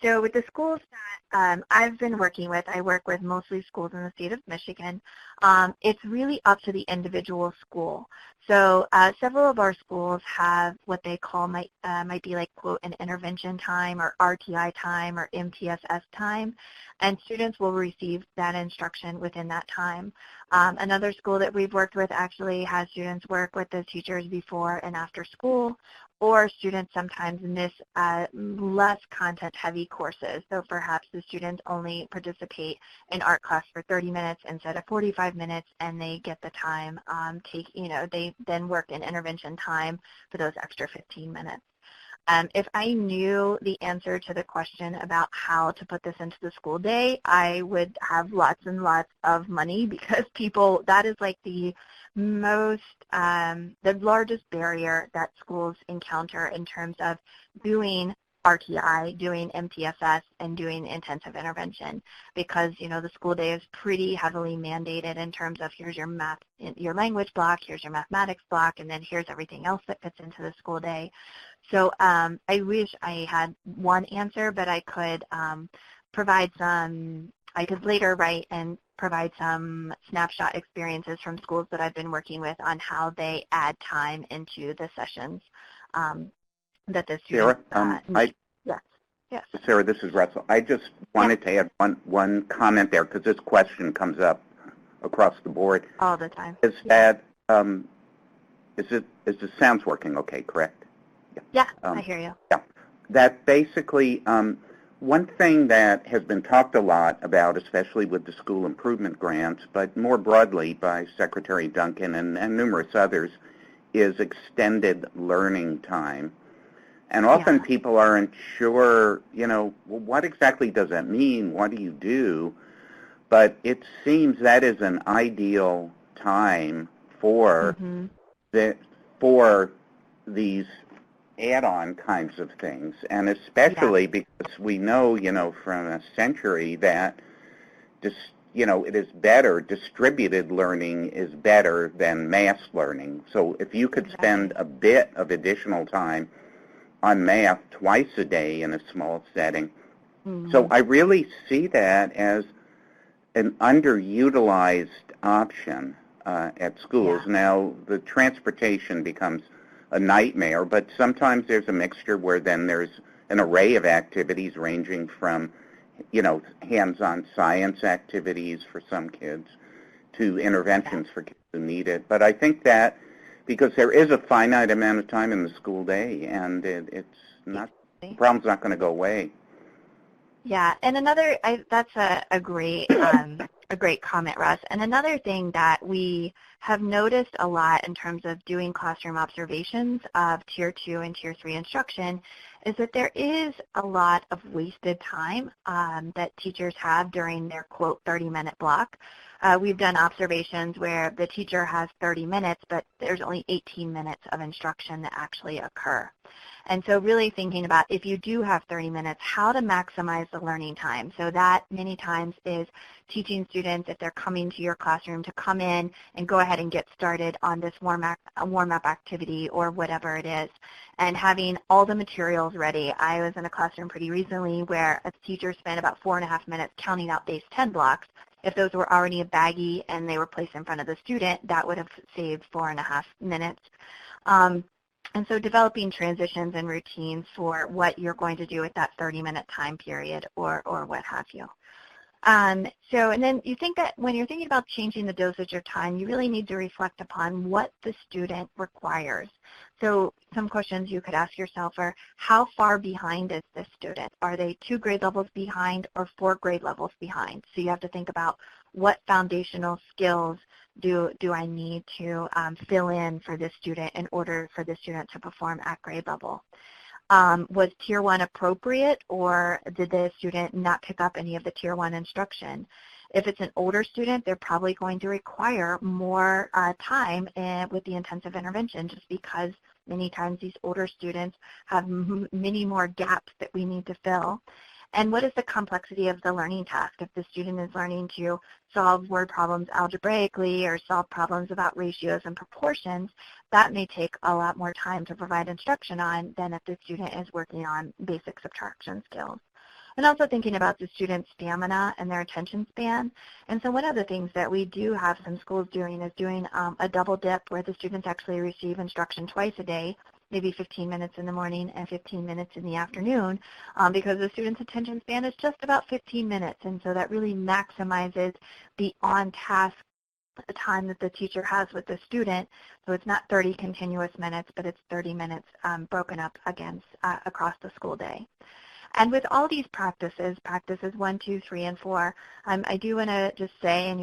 So with the schools that I've been working with, I work with mostly schools in the state of Michigan. It's really up to the individual school. So several of our schools have what they call might be like, quote, an intervention time or RTI time or MTSS time, and students will receive that instruction within that time. Another school that we've worked with actually has students work with the teachers before and after school, or students sometimes miss less content-heavy courses. So perhaps the students only participate in art class for 30 minutes instead of 45 minutes, and they get the time, they then work in intervention time for those extra 15 minutes. If I knew the answer to the question about how to put this into the school day, I would have lots and lots of money, because people, that is like the largest barrier that schools encounter in terms of doing RTI, doing MTSS, and doing intensive intervention, because, you know, the school day is pretty heavily mandated in terms of here's your math, your language block, here's your mathematics block, and then here's everything else that fits into the school day. So I wish I had one answer, but I could provide some, I could later write and provide some snapshot experiences from schools that I've been working with on how they add time into the sessions that the students need. Yes. Sarah, this is Russell. I just wanted to add one comment there, because this question comes up across the board. All the time. Is that, is the sounds working okay, correct? Yeah, I hear you. Yeah. That basically, one thing that has been talked a lot about, especially with the school improvement grants, but more broadly by Secretary Duncan and numerous others, is extended learning time. And often people aren't sure, you know, well, what exactly does that mean? What do you do? But it seems that is an ideal time for for these add-on kinds of things, and especially because we know, you know, from a century that you know, it is better, distributed learning is better than mass learning. So if you could spend a bit of additional time on math twice a day in a small setting. So I really see that as an underutilized option at schools. Now, the transportation becomes a nightmare, but sometimes there's a mixture where then there's an array of activities ranging from, you know, hands-on science activities for some kids to interventions for kids who need it. But I think that because there is a finite amount of time in the school day, and it's not, the problem's not going to go away. Yeah, and another, that's a great comment, Russ. And another thing that we have noticed a lot in terms of doing classroom observations of Tier 2 and Tier 3 instruction is that there is a lot of wasted time that teachers have during their, quote, 30-minute block. We've done observations where the teacher has 30 minutes, but there's only 18 minutes of instruction that actually occur. And so really thinking about, if you do have 30 minutes, how to maximize the learning time. So that many times is teaching students, if they're coming to your classroom, to come in and go ahead and get started on this warm-up activity or whatever it is, and having all the materials ready. I was in a classroom pretty recently where a teacher spent about 4.5 minutes counting out base 10 blocks. If those were already a baggie and they were placed in front of the student, that would have saved 4.5 minutes. And so developing transitions and routines for what you're going to do with that 30-minute time period or what have you. And then you think that when you're thinking about changing the dosage of time, you really need to reflect upon what the student requires. So some questions you could ask yourself are, how far behind is this student? Are they 2 grade levels behind or 4 grade levels behind? So you have to think about what foundational skills do I need to fill in for this student in order for the student to perform at grade level. Was Tier 1 appropriate, or did the student not pick up any of the Tier 1 instruction? If it's an older student, they're probably going to require more time with the intensive intervention, just because many times these older students have many more gaps that we need to fill. And what is the complexity of the learning task? If the student is learning to solve word problems algebraically or solve problems about ratios and proportions, that may take a lot more time to provide instruction on than if the student is working on basic subtraction skills. And also thinking about the student's stamina and their attention span. And so one of the things that we do have some schools doing is doing a double dip where the students actually receive instruction twice a day, maybe 15 minutes in the morning and 15 minutes in the afternoon, because the student's attention span is just about 15 minutes. And so that really maximizes the on-task time that the teacher has with the student. So it's not 30 continuous minutes, but it's 30 minutes broken up across the school day. And with all these practices 1, 2, 3, and 4, I do want to just say, and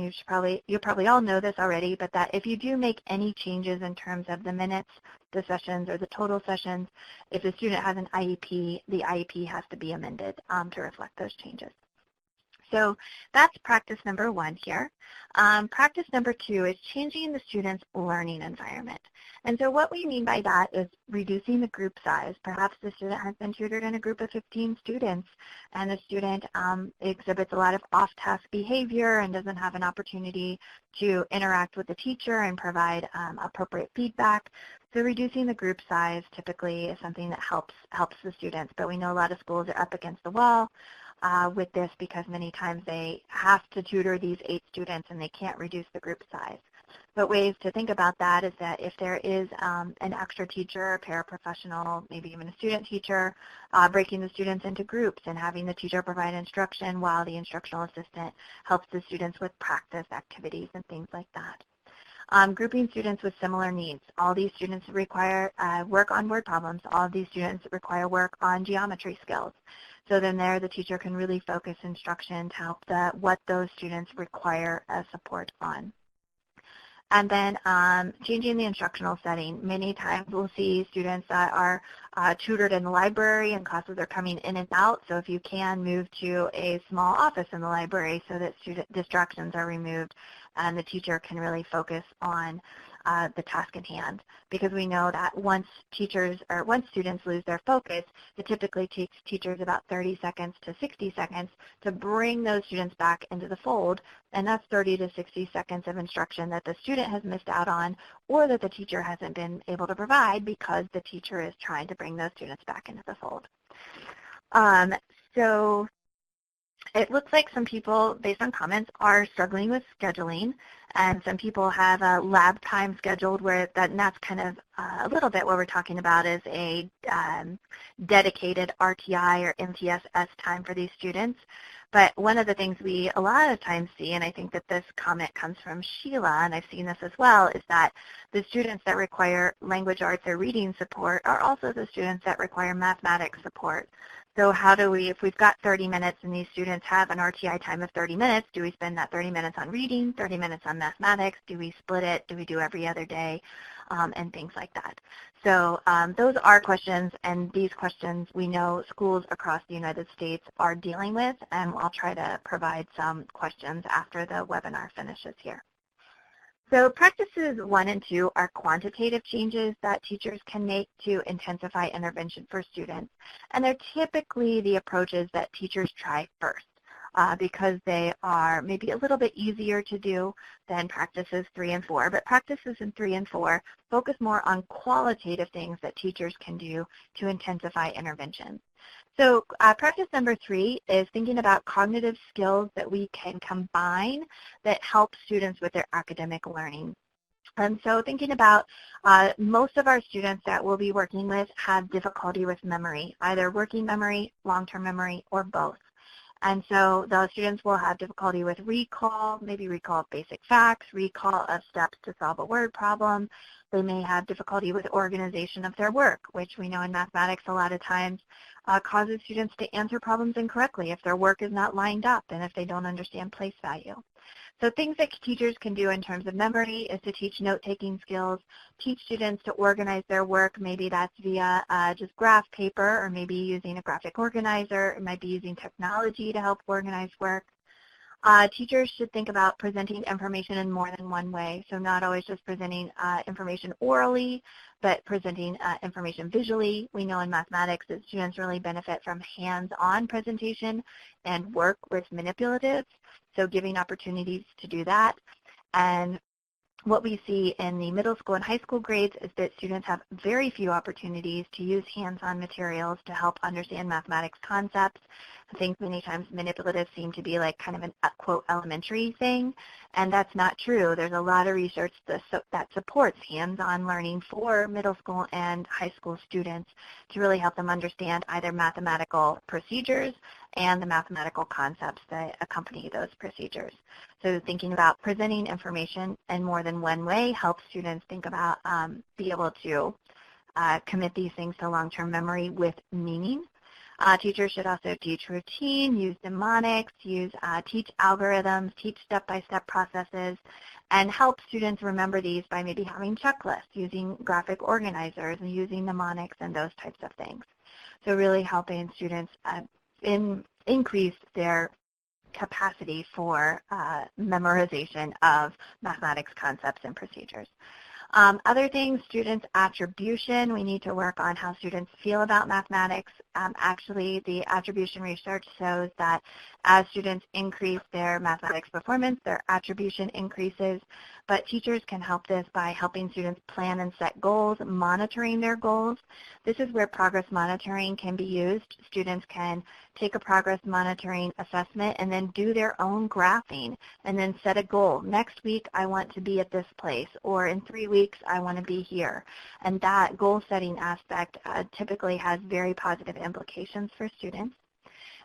you probably all know this already, but that if you do make any changes in terms of the minutes, the sessions, or the total sessions, if the student has an IEP, the IEP has to be amended to reflect those changes. So that's practice number 1 here. Practice number 2 is changing the student's learning environment. And so what we mean by that is reducing the group size. Perhaps the student has been tutored in a group of 15 students, and the student exhibits a lot of off-task behavior and doesn't have an opportunity to interact with the teacher and provide appropriate feedback. So reducing the group size typically is something that helps the students, but we know a lot of schools are up against the wall with this because many times they have to tutor these 8 students and they can't reduce the group size. But ways to think about that is that if there is an extra teacher, a paraprofessional, maybe even a student teacher, breaking the students into groups and having the teacher provide instruction while the instructional assistant helps the students with practice activities and things like that. Grouping students with similar needs. All these students require work on word problems. All of these students require work on geometry skills. So then there the teacher can really focus instruction to help what those students require support on. And then changing the instructional setting. Many times we'll see students that are tutored in the library and classes are coming in and out. So if you can move to a small office in the library so that student distractions are removed and the teacher can really focus on the task at hand, because we know that once students lose their focus, it typically takes teachers about 30 seconds to 60 seconds to bring those students back into the fold, and that's 30 to 60 seconds of instruction that the student has missed out on or that the teacher hasn't been able to provide because the teacher is trying to bring those students back into the fold. So it looks like some people, based on comments, are struggling with scheduling, and some people have a lab time scheduled and that's kind of a little bit what we're talking about is a dedicated RTI or MTSS time for these students. But one of the things we a lot of times see, and I think that this comment comes from Sheila, and I've seen this as well, is that the students that require language arts or reading support are also the students that require mathematics support. So how do we, if we've got 30 minutes and these students have an RTI time of 30 minutes, do we spend that 30 minutes on reading, 30 minutes on mathematics? Do we split it? Do we do every other day? And things like that. So those are questions, and these questions we know schools across the United States are dealing with, and I'll try to provide some questions after the webinar finishes here. So practices 1 and 2 are quantitative changes that teachers can make to intensify intervention for students. And they're typically the approaches that teachers try first because they are maybe a little bit easier to do than practices 3 and 4. But practices in 3 and 4 focus more on qualitative things that teachers can do to intensify intervention. So practice number 3 is thinking about cognitive skills that we can combine that help students with their academic learning. And so thinking about most of our students that we'll be working with have difficulty with memory, either working memory, long-term memory, or both. And so those students will have difficulty with recall, maybe recall of basic facts, recall of steps to solve a word problem. They may have difficulty with organization of their work, which we know in mathematics a lot of times causes students to answer problems incorrectly if their work is not lined up and if they don't understand place value. So things that teachers can do in terms of memory is to teach note-taking skills, teach students to organize their work. Maybe that's via just graph paper, or maybe using a graphic organizer. It might be using technology to help organize work. Teachers should think about presenting information in more than one way, so not always just presenting information orally, but presenting information visually. We know in mathematics that students really benefit from hands-on presentation and work with manipulatives, so giving opportunities to do that. And what we see in the middle school and high school grades is that students have very few opportunities to use hands-on materials to help understand mathematics concepts. I think many times manipulatives seem to be like kind of an quote elementary thing, and that's not true. There's a lot of research that supports hands-on learning for middle school and high school students to really help them understand either mathematical procedures and the mathematical concepts that accompany those procedures. So thinking about presenting information in more than one way helps students think about, be able to commit these things to long-term memory with meaning. Teachers should also teach routine, use mnemonics, teach algorithms, teach step-by-step processes, and help students remember these by maybe having checklists, using graphic organizers, and using mnemonics and those types of things. So really helping students increase their capacity for memorization of mathematics concepts and procedures. Other things, students' attribution. We need to work on how students feel about mathematics. Actually, the attribution research shows that as students increase their mathematics performance, their attribution increases. But teachers can help this by helping students plan and set goals, monitoring their goals. This is where progress monitoring can be used. Students can take a progress monitoring assessment and then do their own graphing and then set a goal. Next week, I want to be at this place, or in 3 weeks, I want to be here. And that goal setting aspect typically has very positive implications for students.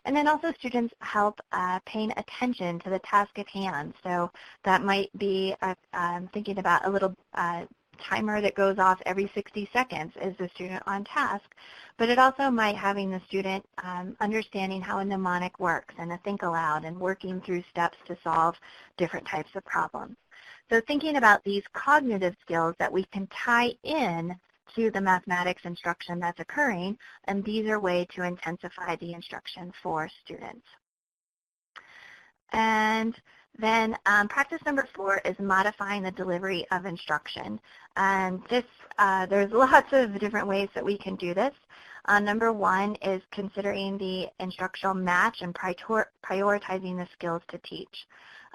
And then also students help paying attention to the task at hand. So that might be thinking about a little timer that goes off every 60 seconds. Is the student on task? But it also might having the student understanding how a mnemonic works and a think aloud and working through steps to solve different types of problems. So thinking about these cognitive skills that we can tie in to the mathematics instruction that's occurring, and these are ways to intensify the instruction for students. And then practice number 4 is modifying the delivery of instruction. And this, there's lots of different ways that we can do this. Number 1 is considering the instructional match and prioritizing the skills to teach.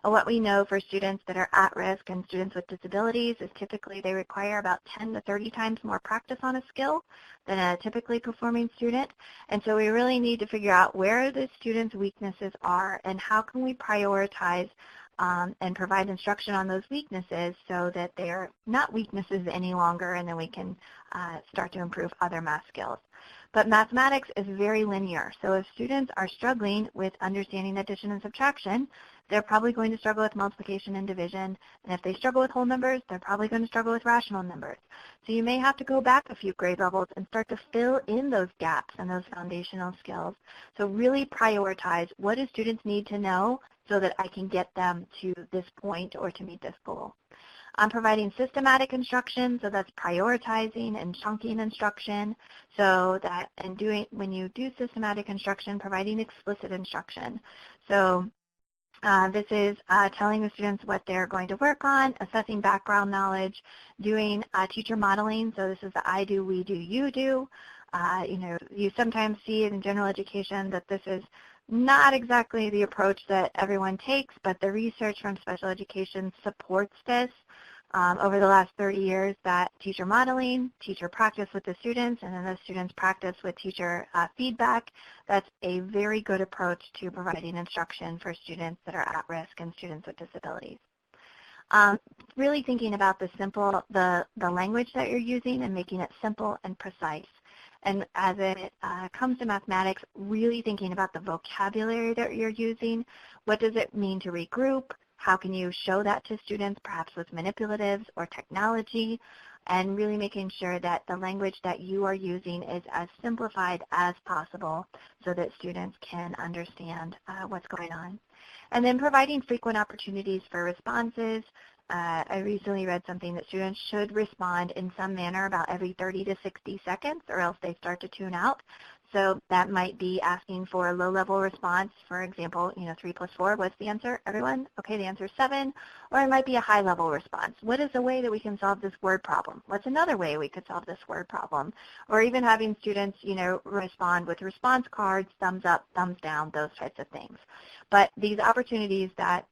What we know for students that are at risk and students with disabilities is typically they require about 10 to 30 times more practice on a skill than a typically performing student. And so we really need to figure out where the students' weaknesses are and how can we prioritize and provide instruction on those weaknesses so that they're not weaknesses any longer, and then we can start to improve other math skills. But mathematics is very linear. So if students are struggling with understanding addition and subtraction, they're probably going to struggle with multiplication and division. And if they struggle with whole numbers, they're probably going to struggle with rational numbers. So you may have to go back a few grade levels and start to fill in those gaps and those foundational skills. So really prioritize what do students need to know so that I can get them to this point or to meet this goal. I'm providing systematic instruction, so that's prioritizing and chunking instruction, so that when you do systematic instruction, providing explicit instruction. So this is telling the students what they're going to work on, assessing background knowledge, doing teacher modeling. So this is the I do, we do, you do. You sometimes see in general education that this is not exactly the approach that everyone takes, but the research from special education supports this. Over the last 30 years, that teacher modeling, teacher practice with the students, and then the students practice with teacher feedback, that's a very good approach to providing instruction for students that are at risk and students with disabilities. Really thinking about the language that you're using and making it simple and precise. And as it comes to mathematics, really thinking about the vocabulary that you're using. What does it mean to regroup? How can you show that to students, perhaps with manipulatives or technology, and really making sure that the language that you are using is as simplified as possible so that students can understand what's going on. And then providing frequent opportunities for responses. I recently read something that students should respond in some manner about every 30 to 60 seconds or else they start to tune out. So that might be asking for a low-level response. For example, 3 plus 4, what's the answer, everyone? Okay, the answer is 7. Or it might be a high-level response. What is a way that we can solve this word problem? What's another way we could solve this word problem? Or even having students, respond with response cards, thumbs up, thumbs down, those types of things. But these opportunities that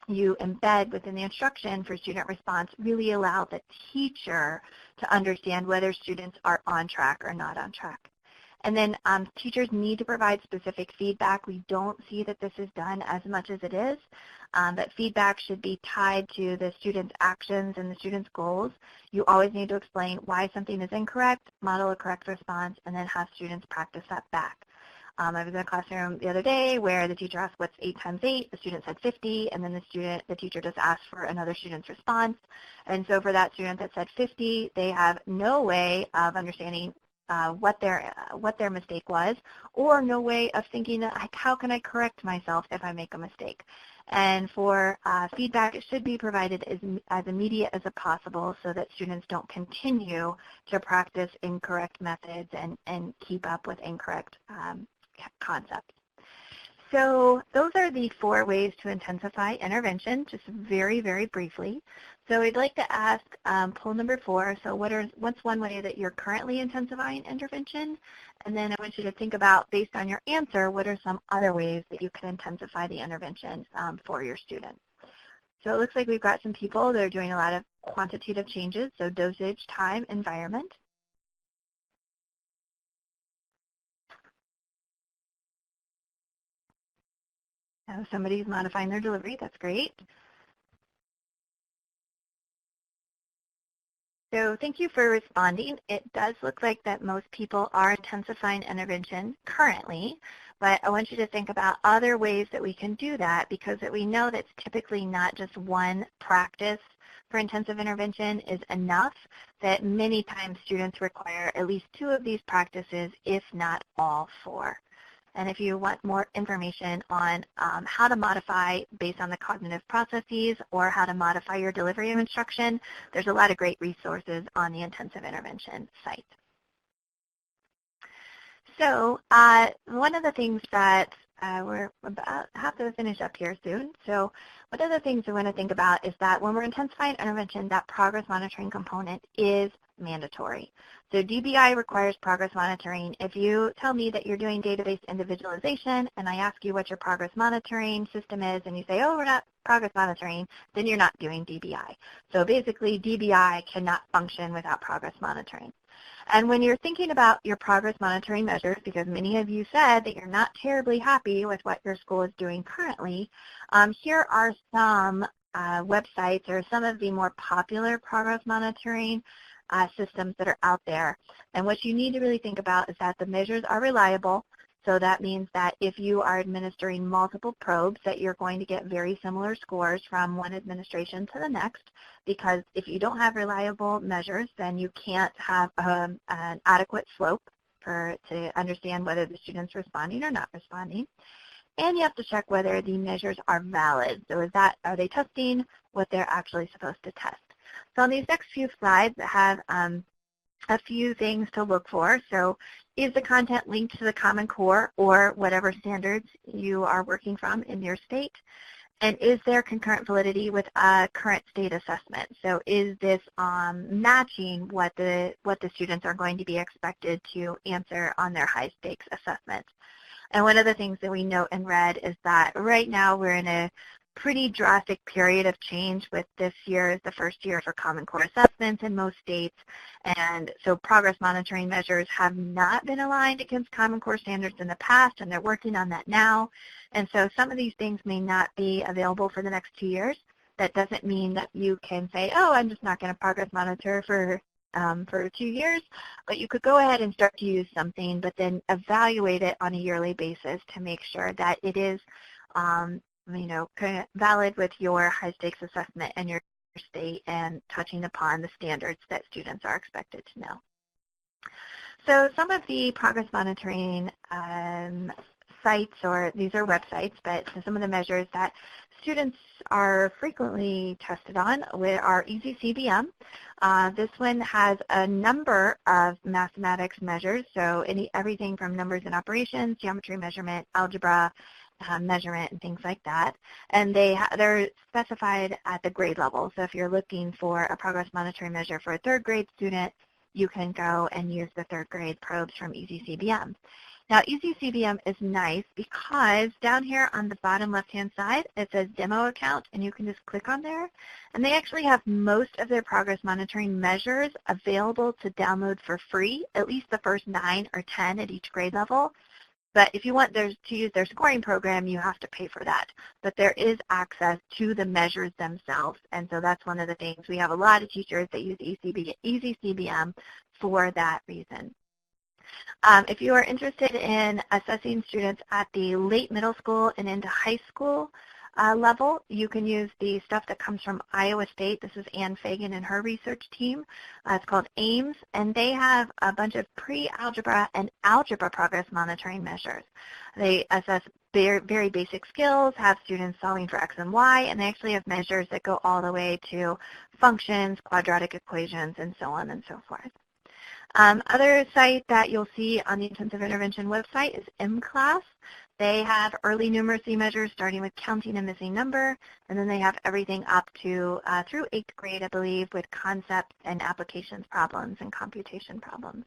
you embed within the instruction for student response really allow the teacher to understand whether students are on track or not on track. And then teachers need to provide specific feedback. We don't see that this is done as much as it is. That feedback should be tied to the student's actions and the student's goals. You always need to explain why something is incorrect, model a correct response, and then have students practice that back. I was in a classroom the other day where the teacher asked, what's 8 times 8? The student said 50, and then the teacher just asked for another student's response. And so for that student that said 50, they have no way of understanding what their mistake was, or no way of thinking, like, how can I correct myself if I make a mistake? And for feedback, it should be provided as immediate as possible so that students don't continue to practice incorrect methods and keep up with incorrect concepts. So those are the 4 ways to intensify intervention, just very, very briefly. So I'd like to ask poll number 4, so what's one way that you're currently intensifying intervention? And then I want you to think about, based on your answer, what are some other ways that you can intensify the intervention for your students? So it looks like we've got some people that are doing a lot of quantitative changes, so dosage, time, environment. So somebody's modifying their delivery, that's great. So thank you for responding. It does look like that most people are intensifying intervention currently, but I want you to think about other ways that we can do that, because we know that it's typically not just one practice for intensive intervention is enough, that many times students require at least 2 of these practices, if not all 4. And if you want more information on how to modify based on the cognitive processes or how to modify your delivery of instruction, there's a lot of great resources on the intensive intervention site. So one of the things that we're about have to finish up here soon. So one of the things we want to think about is that when we're intensifying intervention, that progress monitoring component is mandatory. So DBI requires progress monitoring. If you tell me that you're doing database individualization and I ask you what your progress monitoring system is and you say, oh, we're not progress monitoring, then you're not doing DBI. So basically DBI cannot function without progress monitoring. And when you're thinking about your progress monitoring measures, because many of you said that you're not terribly happy with what your school is doing currently, here are some websites or some of the more popular progress monitoring systems that are out there. And what you need to really think about is that the measures are reliable. So that means that if you are administering multiple probes, that you're going to get very similar scores from one administration to the next, because if you don't have reliable measures, then you can't have an adequate slope to understand whether the student's responding or not responding. And you have to check whether the measures are valid. So are they testing what they're actually supposed to test? So on these next few slides, I have a few things to look for. So is the content linked to the Common Core or whatever standards you are working from in your state? And is there concurrent validity with a current state assessment? So is this matching what the students are going to be expected to answer on their high stakes assessment? And one of the things that we note in red is that right now we're in a pretty drastic period of change with this year as the first year for Common Core assessments in most states. And so progress monitoring measures have not been aligned against Common Core standards in the past, and they're working on that now. And so some of these things may not be available for the next 2 years. That doesn't mean that you can say, oh, I'm just not going to progress monitor for 2 years, but you could go ahead and start to use something, but then evaluate it on a yearly basis to make sure that it is kind of valid with your high stakes assessment and your state and touching upon the standards that students are expected to know. So some of the progress monitoring sites, or these are websites, but some of the measures that students are frequently tested on are EasyCBM. This one has a number of mathematics measures, so everything from numbers and operations, geometry measurement, algebra, measurement, and things like that. And they're specified at the grade level. So if you're looking for a progress monitoring measure for a 3rd grade student, you can go and use the 3rd grade probes from EasyCBM. Now, EasyCBM is nice because down here on the bottom left-hand side, it says Demo Account, and you can just click on there. And they actually have most of their progress monitoring measures available to download for free, at least the first 9 or 10 at each grade level. But if you want to use their scoring program, you have to pay for that. But there is access to the measures themselves, and so that's one of the things. We have a lot of teachers that use EasyCBM for that reason. If you are interested in assessing students at the late middle school and into high school, level, you can use the stuff that comes from Iowa State. This is Ann Fagan and her research team. It's called AIMS, and they have a bunch of pre-algebra and algebra progress monitoring measures. They assess very basic skills, have students solving for X and Y, and they actually have measures that go all the way to functions, quadratic equations, and so on and so forth. Other site that you'll see on the Intensive Intervention website is MClass. They have early numeracy measures starting with counting a missing number, and then they have everything up to through 8th grade, I believe, with concept and applications problems and computation problems.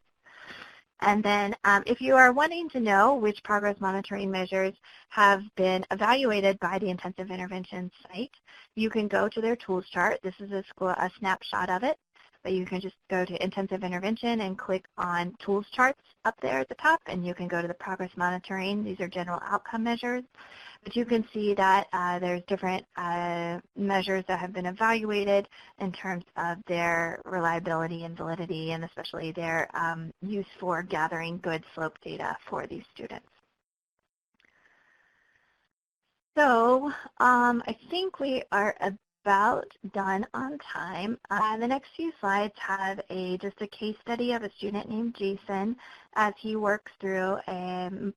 And then if you are wanting to know which progress monitoring measures have been evaluated by the Intensive Intervention site, you can go to their tools chart. This is a snapshot of it. But you can just go to Intensive Intervention and click on Tools Charts up there at the top, and you can go to the Progress Monitoring. These are general outcome measures. But you can see that there's different measures that have been evaluated in terms of their reliability and validity, and especially their use for gathering good slope data for these students. So I think we are about done on time. The next few slides have just a case study of a student named Jason as he works through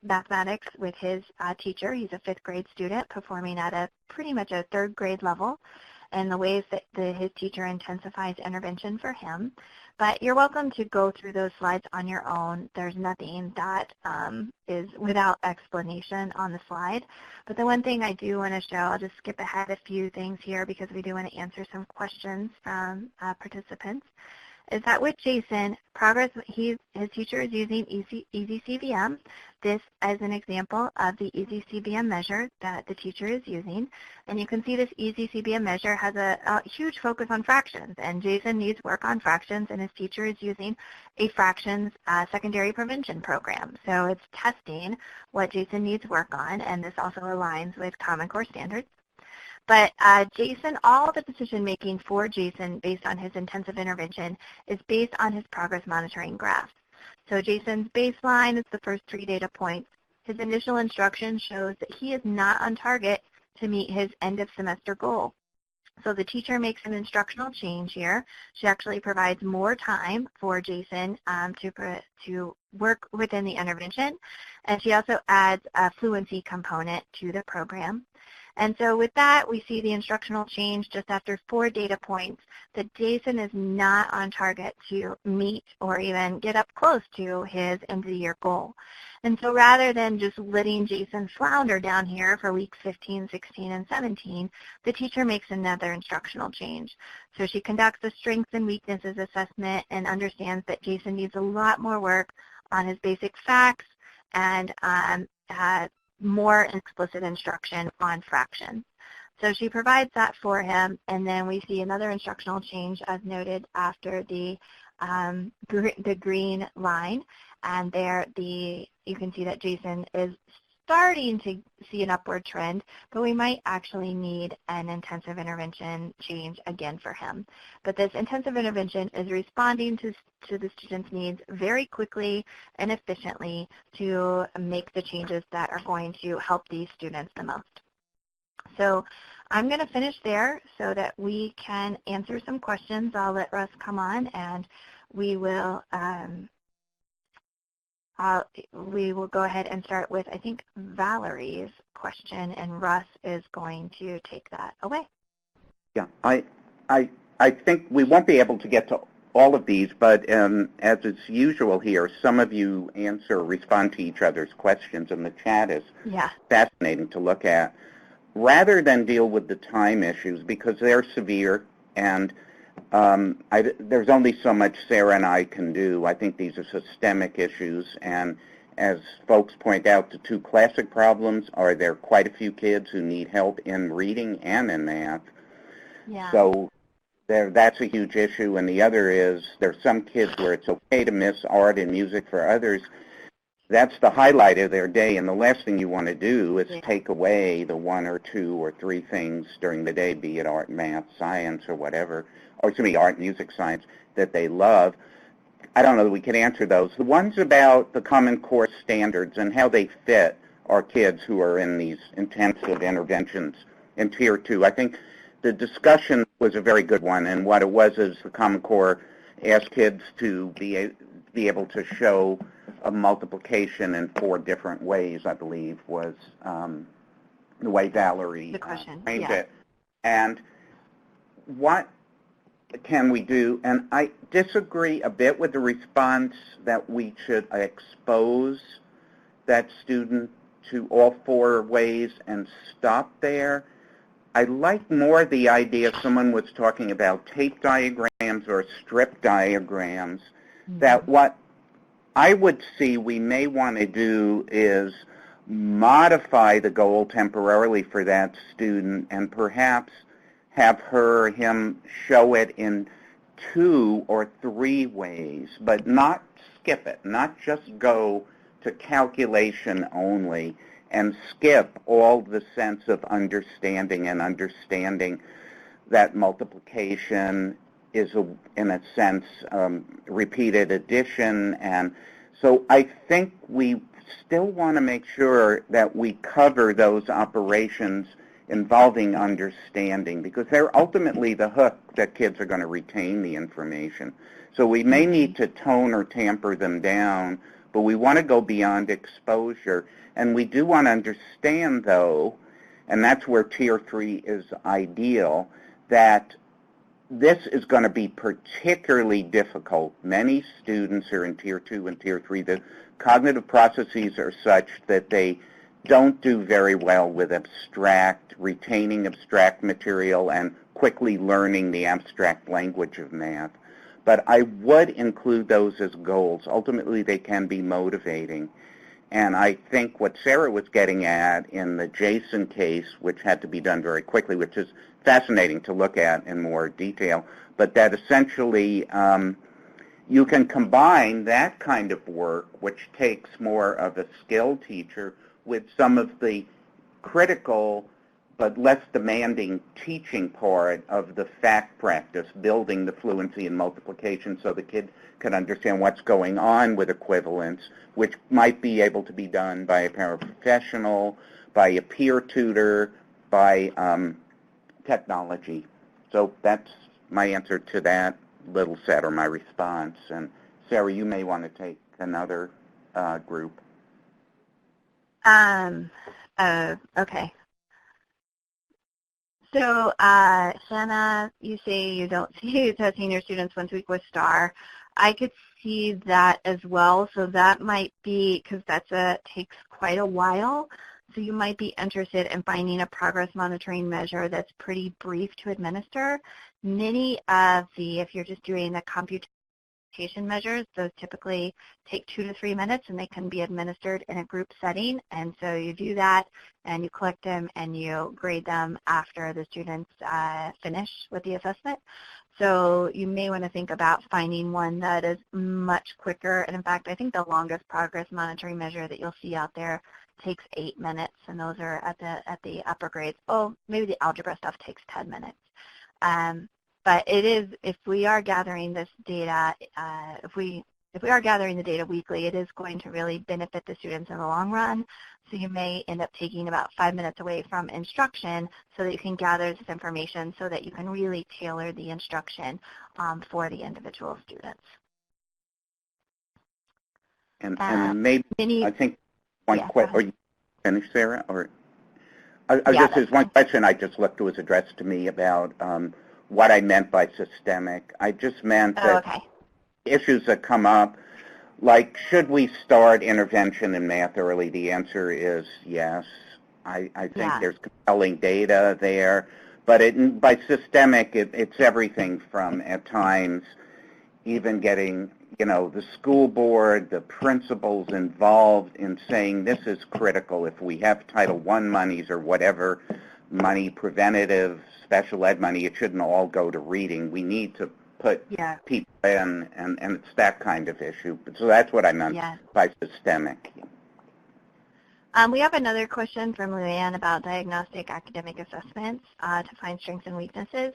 mathematics with his teacher. He's a 5th grade student performing at pretty much a 3rd grade level, and the ways that his teacher intensifies intervention for him. But you're welcome to go through those slides on your own. There's nothing that is without explanation on the slide. But the one thing I do want to show, I'll just skip ahead a few things here because we do want to answer some questions from participants, is that with Jason, his teacher is using EasyCBM. This is an example of the EasyCBM measure that the teacher is using. And you can see this EasyCBM measure has a huge focus on fractions. And Jason needs work on fractions, and his teacher is using a fractions secondary prevention program. So it's testing what Jason needs work on, and this also aligns with Common Core standards. But Jason, all the decision-making for Jason based on his intensive intervention is based on his progress monitoring graph. So Jason's baseline is the first 3 data points. His initial instruction shows that he is not on target to meet his end-of-semester goal. So the teacher makes an instructional change here. She actually provides more time for Jason to work within the intervention, and she also adds a fluency component to the program. And so with that, we see the instructional change just after 4 data points that Jason is not on target to meet or even get up close to his end-of-the-year goal. And so rather than just letting Jason flounder down here for weeks 15, 16, and 17, the teacher makes another instructional change. So she conducts a strengths and weaknesses assessment and understands that Jason needs a lot more work on his basic facts and more explicit instruction on fractions. So she provides that for him, and then we see another instructional change as noted after the green line, and there you can see that Jason is starting to see an upward trend, but we might actually need an intensive intervention change again for him. But this intensive intervention is responding to the student's needs very quickly and efficiently to make the changes that are going to help these students the most. So I'm going to finish there so that we can answer some questions. I'll let Russ come on, and we will go ahead and start with, I think, Valerie's question, and Russ is going to take that away. Yeah, I think we won't be able to get to all of these, but as is usual here, some of you answer or respond to each other's questions, and the chat is fascinating to look at. Rather than deal with the time issues, because they're severe, and there's only so much Sarah and I can do. I think these are systemic issues, and as folks point out, the 2 classic problems are there are quite a few kids who need help in reading and in math. Yeah. So that's a huge issue, and the other is there's some kids where it's okay to miss art and music. For others, that's the highlight of their day, and the last thing you want to do is take away the 1 or 2 or 3 things during the day, be it art, math, science, or whatever, or to me, art, music, science, that they love. I don't know that we can answer those. The ones about the Common Core standards and how they fit our kids who are in these intensive interventions in Tier 2. I think the discussion was a very good one, and what it was is the Common Core asked kids to be able to show a multiplication in 4 different ways, I believe, was the way Valerie framed it. And what can we do? And I disagree a bit with the response that we should expose that student to all 4 ways and stop there. I like more the idea, someone was talking about tape diagrams or strip diagrams, that what I would see we may want to do is modify the goal temporarily for that student and perhaps have him show it in 2 or 3 ways, but not skip it, not just go to calculation only and skip all the sense of understanding and understanding that multiplication is, in a sense, repeated addition. And so I think we still want to make sure that we cover those operations involving understanding, because they're ultimately the hook that kids are going to retain the information. So we may need to tone or tamper them down, but we want to go beyond exposure. And we do want to understand, though, and that's where Tier 3 is ideal, that this is going to be particularly difficult. Many students are in Tier 2 and Tier 3. The cognitive processes are such that they don't do very well with retaining abstract material and quickly learning the abstract language of math. But I would include those as goals. Ultimately, they can be motivating. And I think what Sarah was getting at in the Jason case, which had to be done very quickly, which is fascinating to look at in more detail, but that essentially you can combine that kind of work, which takes more of a skilled teacher, with some of the critical but less demanding teaching part of the fact practice, building the fluency in multiplication so the kid can understand what's going on with equivalence, which might be able to be done by a paraprofessional, by a peer tutor, by technology. So that's my answer to that little set, or my response. And Sarah, you may want to take another group. Okay. So, Shanna, you say you don't see testing your students once a week with STAR. I could see that as well. So that might be, because takes quite a while. So you might be interested in finding a progress monitoring measure that's pretty brief to administer. Many of if you're just doing the computation measures, those typically take 2 to 3 minutes, and they can be administered in a group setting. And so you do that, and you collect them, and you grade them after the students finish with the assessment. So you may want to think about finding one that is much quicker. And in fact, I think the longest progress monitoring measure that you'll see out there takes 8 minutes, and those are at the upper grades. Oh, maybe the algebra stuff takes 10 minutes. But it is, if we are gathering this data, if we are gathering the data weekly, it is going to really benefit the students in the long run. So you may end up taking about 5 minutes away from instruction so that you can gather this information so that you can really tailor the instruction for the individual students. And maybe, I think one question, are you finished, Sarah? Or there's one question I just looked was addressed to me about what I meant by systemic. I just meant that issues that come up, like should we start intervention in math early? The answer is yes. I think there's compelling data there. But by systemic, it's everything from, at times, even getting the school board, the principals involved in saying this is critical. If we have Title I monies or whatever money, preventative, special ed money, it shouldn't all go to reading. We need to put people in, and it's that kind of issue. So that's what I meant by systemic. We have another question from Luann about diagnostic academic assessments to find strengths and weaknesses.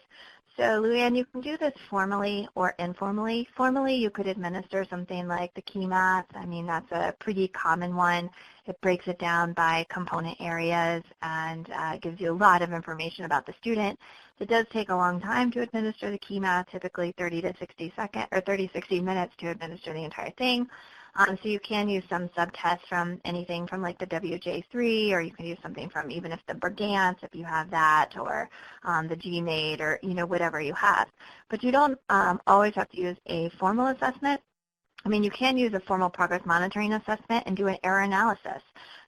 So, Luann, you can do this formally or informally. Formally, you could administer something like the key math. I mean, that's a pretty common one. It breaks it down by component areas and gives you a lot of information about the student. It does take a long time to administer the key math, typically 30 to 60 minutes to administer the entire thing. So you can use some subtests from anything from like the WJ3, or you can use something from even if the Brigance, if you have that, or the GMATE, or whatever you have. But you don't always have to use a formal assessment. I mean, you can use a formal progress monitoring assessment and do an error analysis.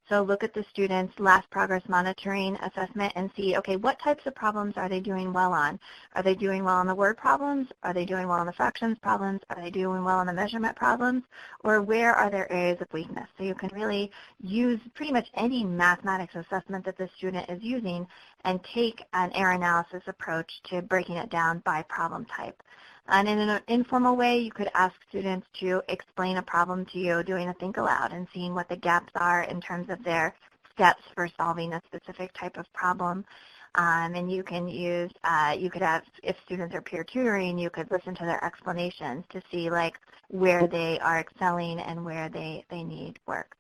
So look at the student's last progress monitoring assessment and see, okay, what types of problems are they doing well on? Are they doing well on the word problems? Are they doing well on the fractions problems? Are they doing well on the measurement problems? Or where are their areas of weakness? So you can really use pretty much any mathematics assessment that the student is using and take an error analysis approach to breaking it down by problem type. And in an informal way, you could ask students to explain a problem to you, doing a think aloud and seeing what the gaps are in terms of their steps for solving a specific type of problem. And you can use, you could have, if students are peer tutoring, you could listen to their explanations to see like where they are excelling and where they need work.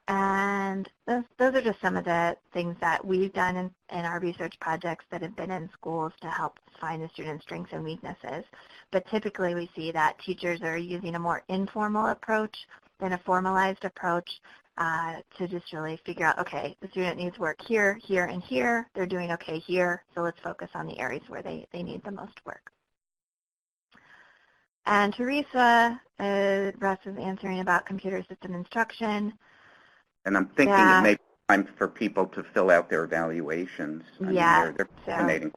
And those are just some of the things that we've done in our research projects that have been in schools to help find the students' strengths and weaknesses. But typically we see that teachers are using a more informal approach than a formalized approach to just really figure out, okay, the student needs work here, here, and here. They're doing okay here, so let's focus on the areas where they need the most work. And Teresa, Russ is answering about computer system instruction. And I'm thinking it may be time for people to fill out their evaluations. I mean, they're fascinating.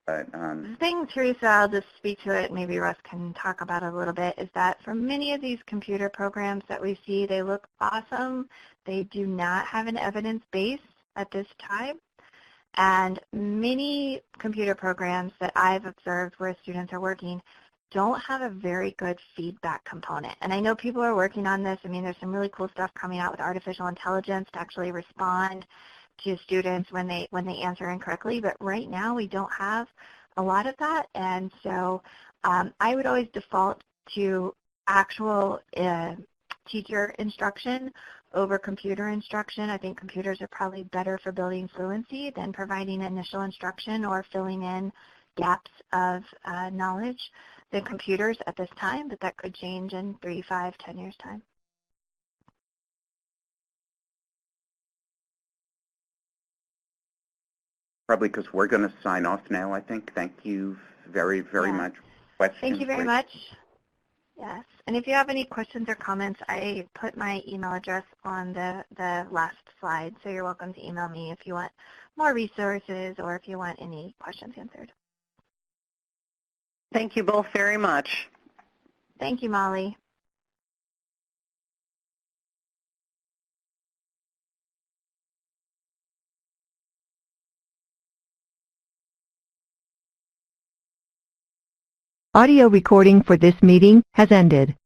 But, the thing, Teresa, I'll just speak to it, maybe Russ can talk about it a little bit, is that for many of these computer programs that we see, they look awesome. They do not have an evidence base at this time. And many computer programs that I've observed where students are working don't have a very good feedback component. And I know people are working on this. I mean, there's some really cool stuff coming out with artificial intelligence to actually respond to students when they answer incorrectly. But right now, we don't have a lot of that. And so I would always default to actual teacher instruction over computer instruction. I think computers are probably better for building fluency than providing initial instruction or filling in gaps of knowledge than computers at this time, but that could change in 3, 5, 10 years' time. Probably because we're going to sign off now, I think. Thank you very, very much. Questions, Thank you very please? much. Yes. And if you have any questions or comments, I put my email address on the last slide, so you're welcome to email me if you want more resources or if you want any questions answered. Thank you both very much. Thank you, Molly. Audio recording for this meeting has ended.